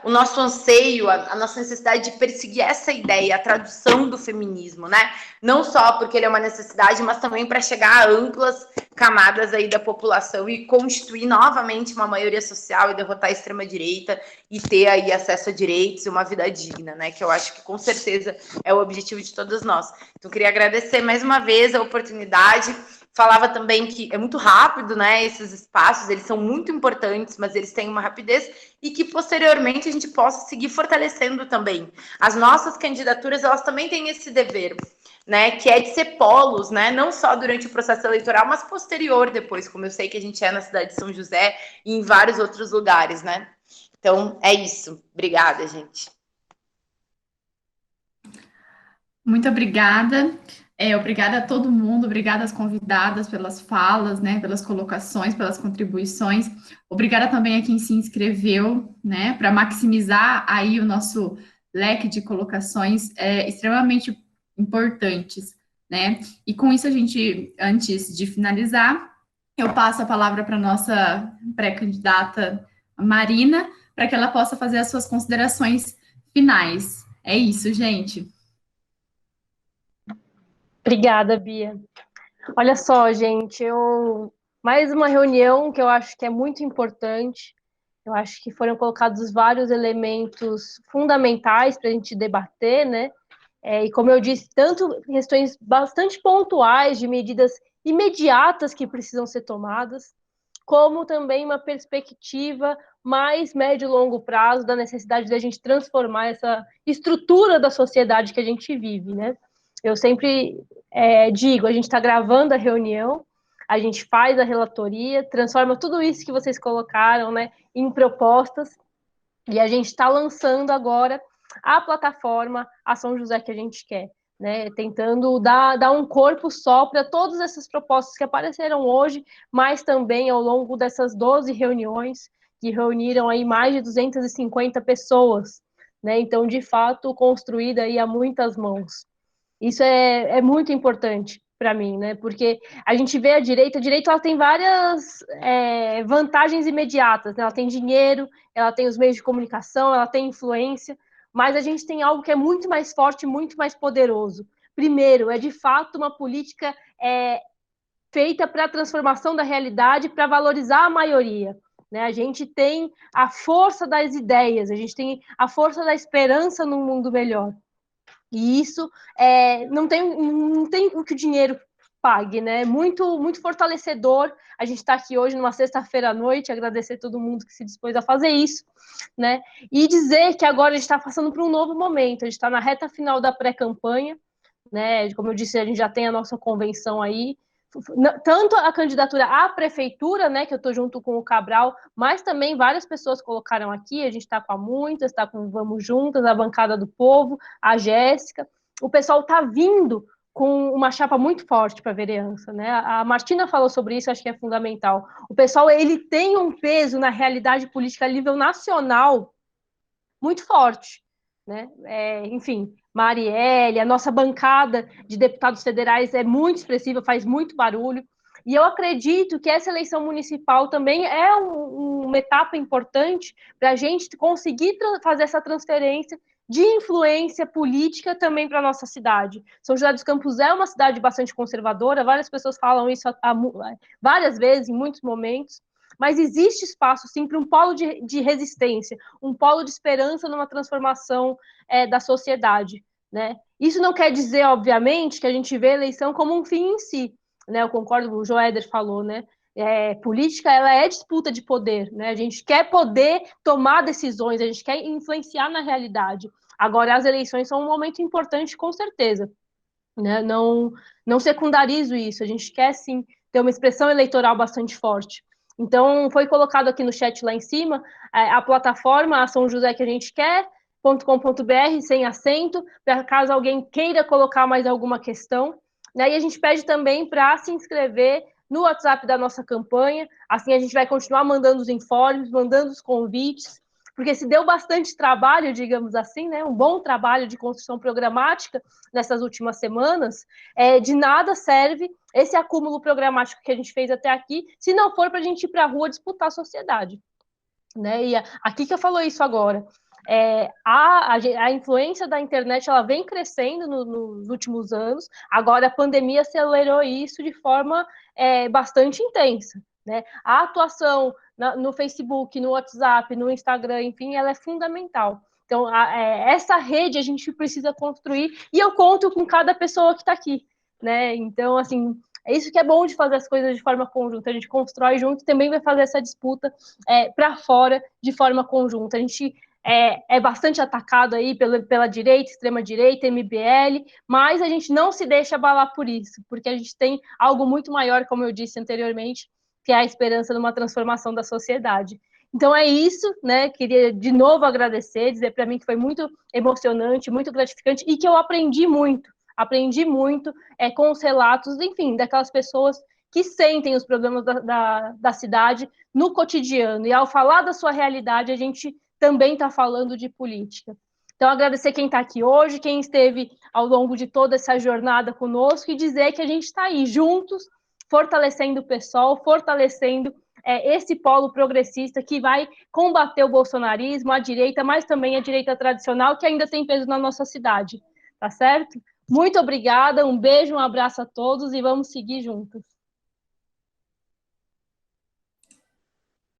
[SPEAKER 7] O nosso anseio, a nossa necessidade de perseguir essa ideia, a tradução do feminismo, né? Não só porque ele é uma necessidade, mas também para chegar a amplas camadas aí da população e constituir novamente uma maioria social e derrotar a extrema-direita e ter aí acesso a direitos e uma vida digna, né? Que eu acho que com certeza é o objetivo de todos nós. Então, queria agradecer mais uma vez a oportunidade. Falava também que é muito rápido, né? Esses espaços, eles são muito importantes, mas eles têm uma rapidez e que posteriormente a gente possa seguir fortalecendo também. As nossas candidaturas, elas também têm esse dever, né? Que é de ser polos, né? Não só durante o processo eleitoral, mas posterior depois, como eu sei que a gente é na cidade de São José e em vários outros lugares, né? Então, é isso. Obrigada, gente.
[SPEAKER 1] Muito obrigada. Obrigada a todo mundo, obrigada às convidadas pelas falas, né, pelas colocações, pelas contribuições. Obrigada também a quem se inscreveu, né, para maximizar aí o nosso leque de colocações extremamente importantes, né. E com isso a gente, antes de finalizar, eu passo a palavra para a nossa pré-candidata Marina, para que ela possa fazer as suas considerações finais. É isso, gente.
[SPEAKER 2] Obrigada, Bia. Olha só, gente, mais uma reunião que eu acho que é muito importante. Eu acho que foram colocados vários elementos fundamentais para a gente debater, né? E como eu disse, tanto questões bastante pontuais de medidas imediatas que precisam ser tomadas, como também uma perspectiva mais médio e longo prazo da necessidade da gente transformar essa estrutura da sociedade que a gente vive, né? Eu sempre digo, a gente está gravando a reunião, a gente faz a relatoria, transforma tudo isso que vocês colocaram, né, em propostas, e a gente está lançando agora a plataforma a São José que a gente quer. né, tentando dar um corpo só para todas essas propostas que apareceram hoje, mas também ao longo dessas 12 reuniões, que reuniram aí mais de 250 pessoas, né, então, de fato, construída aí a muitas mãos. Isso é muito importante para mim, né? Porque a gente vê a direita ela tem várias vantagens imediatas, né? Ela tem dinheiro, ela tem os meios de comunicação, ela tem influência, mas a gente tem algo que é muito mais forte, muito mais poderoso. Primeiro, é de fato uma política feita para a transformação da realidade, para valorizar a maioria. Né? A gente tem a força das ideias, a gente tem a força da esperança num mundo melhor. E isso não tem o que o dinheiro pague, né? Muito, muito fortalecedor. A gente está aqui hoje numa sexta-feira à noite, agradecer a todo mundo que se dispôs a fazer isso, né? E dizer que agora a gente está passando por um novo momento. A gente está na reta final da pré-campanha, né? Como eu disse, a gente já tem a nossa convenção aí. Tanto a candidatura à prefeitura, né, que eu estou junto com o Cabral, mas também várias pessoas colocaram aqui, a gente está com a Muitas, está com Vamos Juntas, a Bancada do Povo, a Jéssica, o pessoal está vindo com uma chapa muito forte para a vereança, né, a Martina falou sobre isso, acho que é fundamental, o pessoal, ele tem um peso na realidade política a nível nacional muito forte, né, enfim, Marielle, a nossa bancada de deputados federais é muito expressiva, faz muito barulho, e eu acredito que essa eleição municipal também é uma etapa importante para a gente conseguir fazer essa transferência de influência política também para a nossa cidade. São José dos Campos é uma cidade bastante conservadora, várias pessoas falam isso várias vezes, em muitos momentos, mas existe espaço, sim, para um polo de resistência, um polo de esperança numa transformação da sociedade, né? Isso não quer dizer, obviamente, que a gente vê a eleição como um fim em si, né? Eu concordo com o Joéder falou, né? Política, ela é disputa de poder, né? A gente quer poder tomar decisões, a gente quer influenciar na realidade. Agora, as eleições são um momento importante, com certeza, né? Não secundarizo isso, a gente quer, sim, ter uma expressão eleitoral bastante forte. Então, foi colocado aqui no chat lá em cima a plataforma, a São José que a gente quer, .com.br, sem acento, para caso alguém queira colocar mais alguma questão. E a gente pede também para se inscrever no WhatsApp da nossa campanha, assim a gente vai continuar mandando os informes, mandando os convites, porque se deu bastante trabalho, digamos assim, né, um bom trabalho de construção programática nessas últimas semanas, de nada serve esse acúmulo programático que a gente fez até aqui, se não for para a gente ir para a rua disputar a sociedade. Né? E aqui que eu falo isso agora, a influência da internet ela vem crescendo nos últimos anos, agora a pandemia acelerou isso de forma bastante intensa. Né? A atuação no Facebook, no WhatsApp, no Instagram, enfim, ela é fundamental. Então, essa rede a gente precisa construir, e eu conto com cada pessoa que está aqui. Né? Então, assim, é isso que é bom de fazer as coisas de forma conjunta, a gente constrói junto e também vai fazer essa disputa para fora de forma conjunta. A gente é bastante atacado aí pela direita, extrema-direita, MBL, mas a gente não se deixa abalar por isso, porque a gente tem algo muito maior, como eu disse anteriormente, que é a esperança de uma transformação da sociedade. Então é isso, né? Queria de novo agradecer, dizer para mim que foi muito emocionante, muito gratificante e que eu aprendi muito com os relatos, enfim, daquelas pessoas que sentem os problemas da cidade no cotidiano. E ao falar da sua realidade, a gente também está falando de política. Então, agradecer quem está aqui hoje, quem esteve ao longo de toda essa jornada conosco e dizer que a gente está aí juntos, fortalecendo o PSOL, fortalecendo esse polo progressista que vai combater o bolsonarismo, a direita, mas também a direita tradicional, que ainda tem peso na nossa cidade. Tá certo? Muito obrigada, um beijo, um abraço a todos e vamos seguir juntos.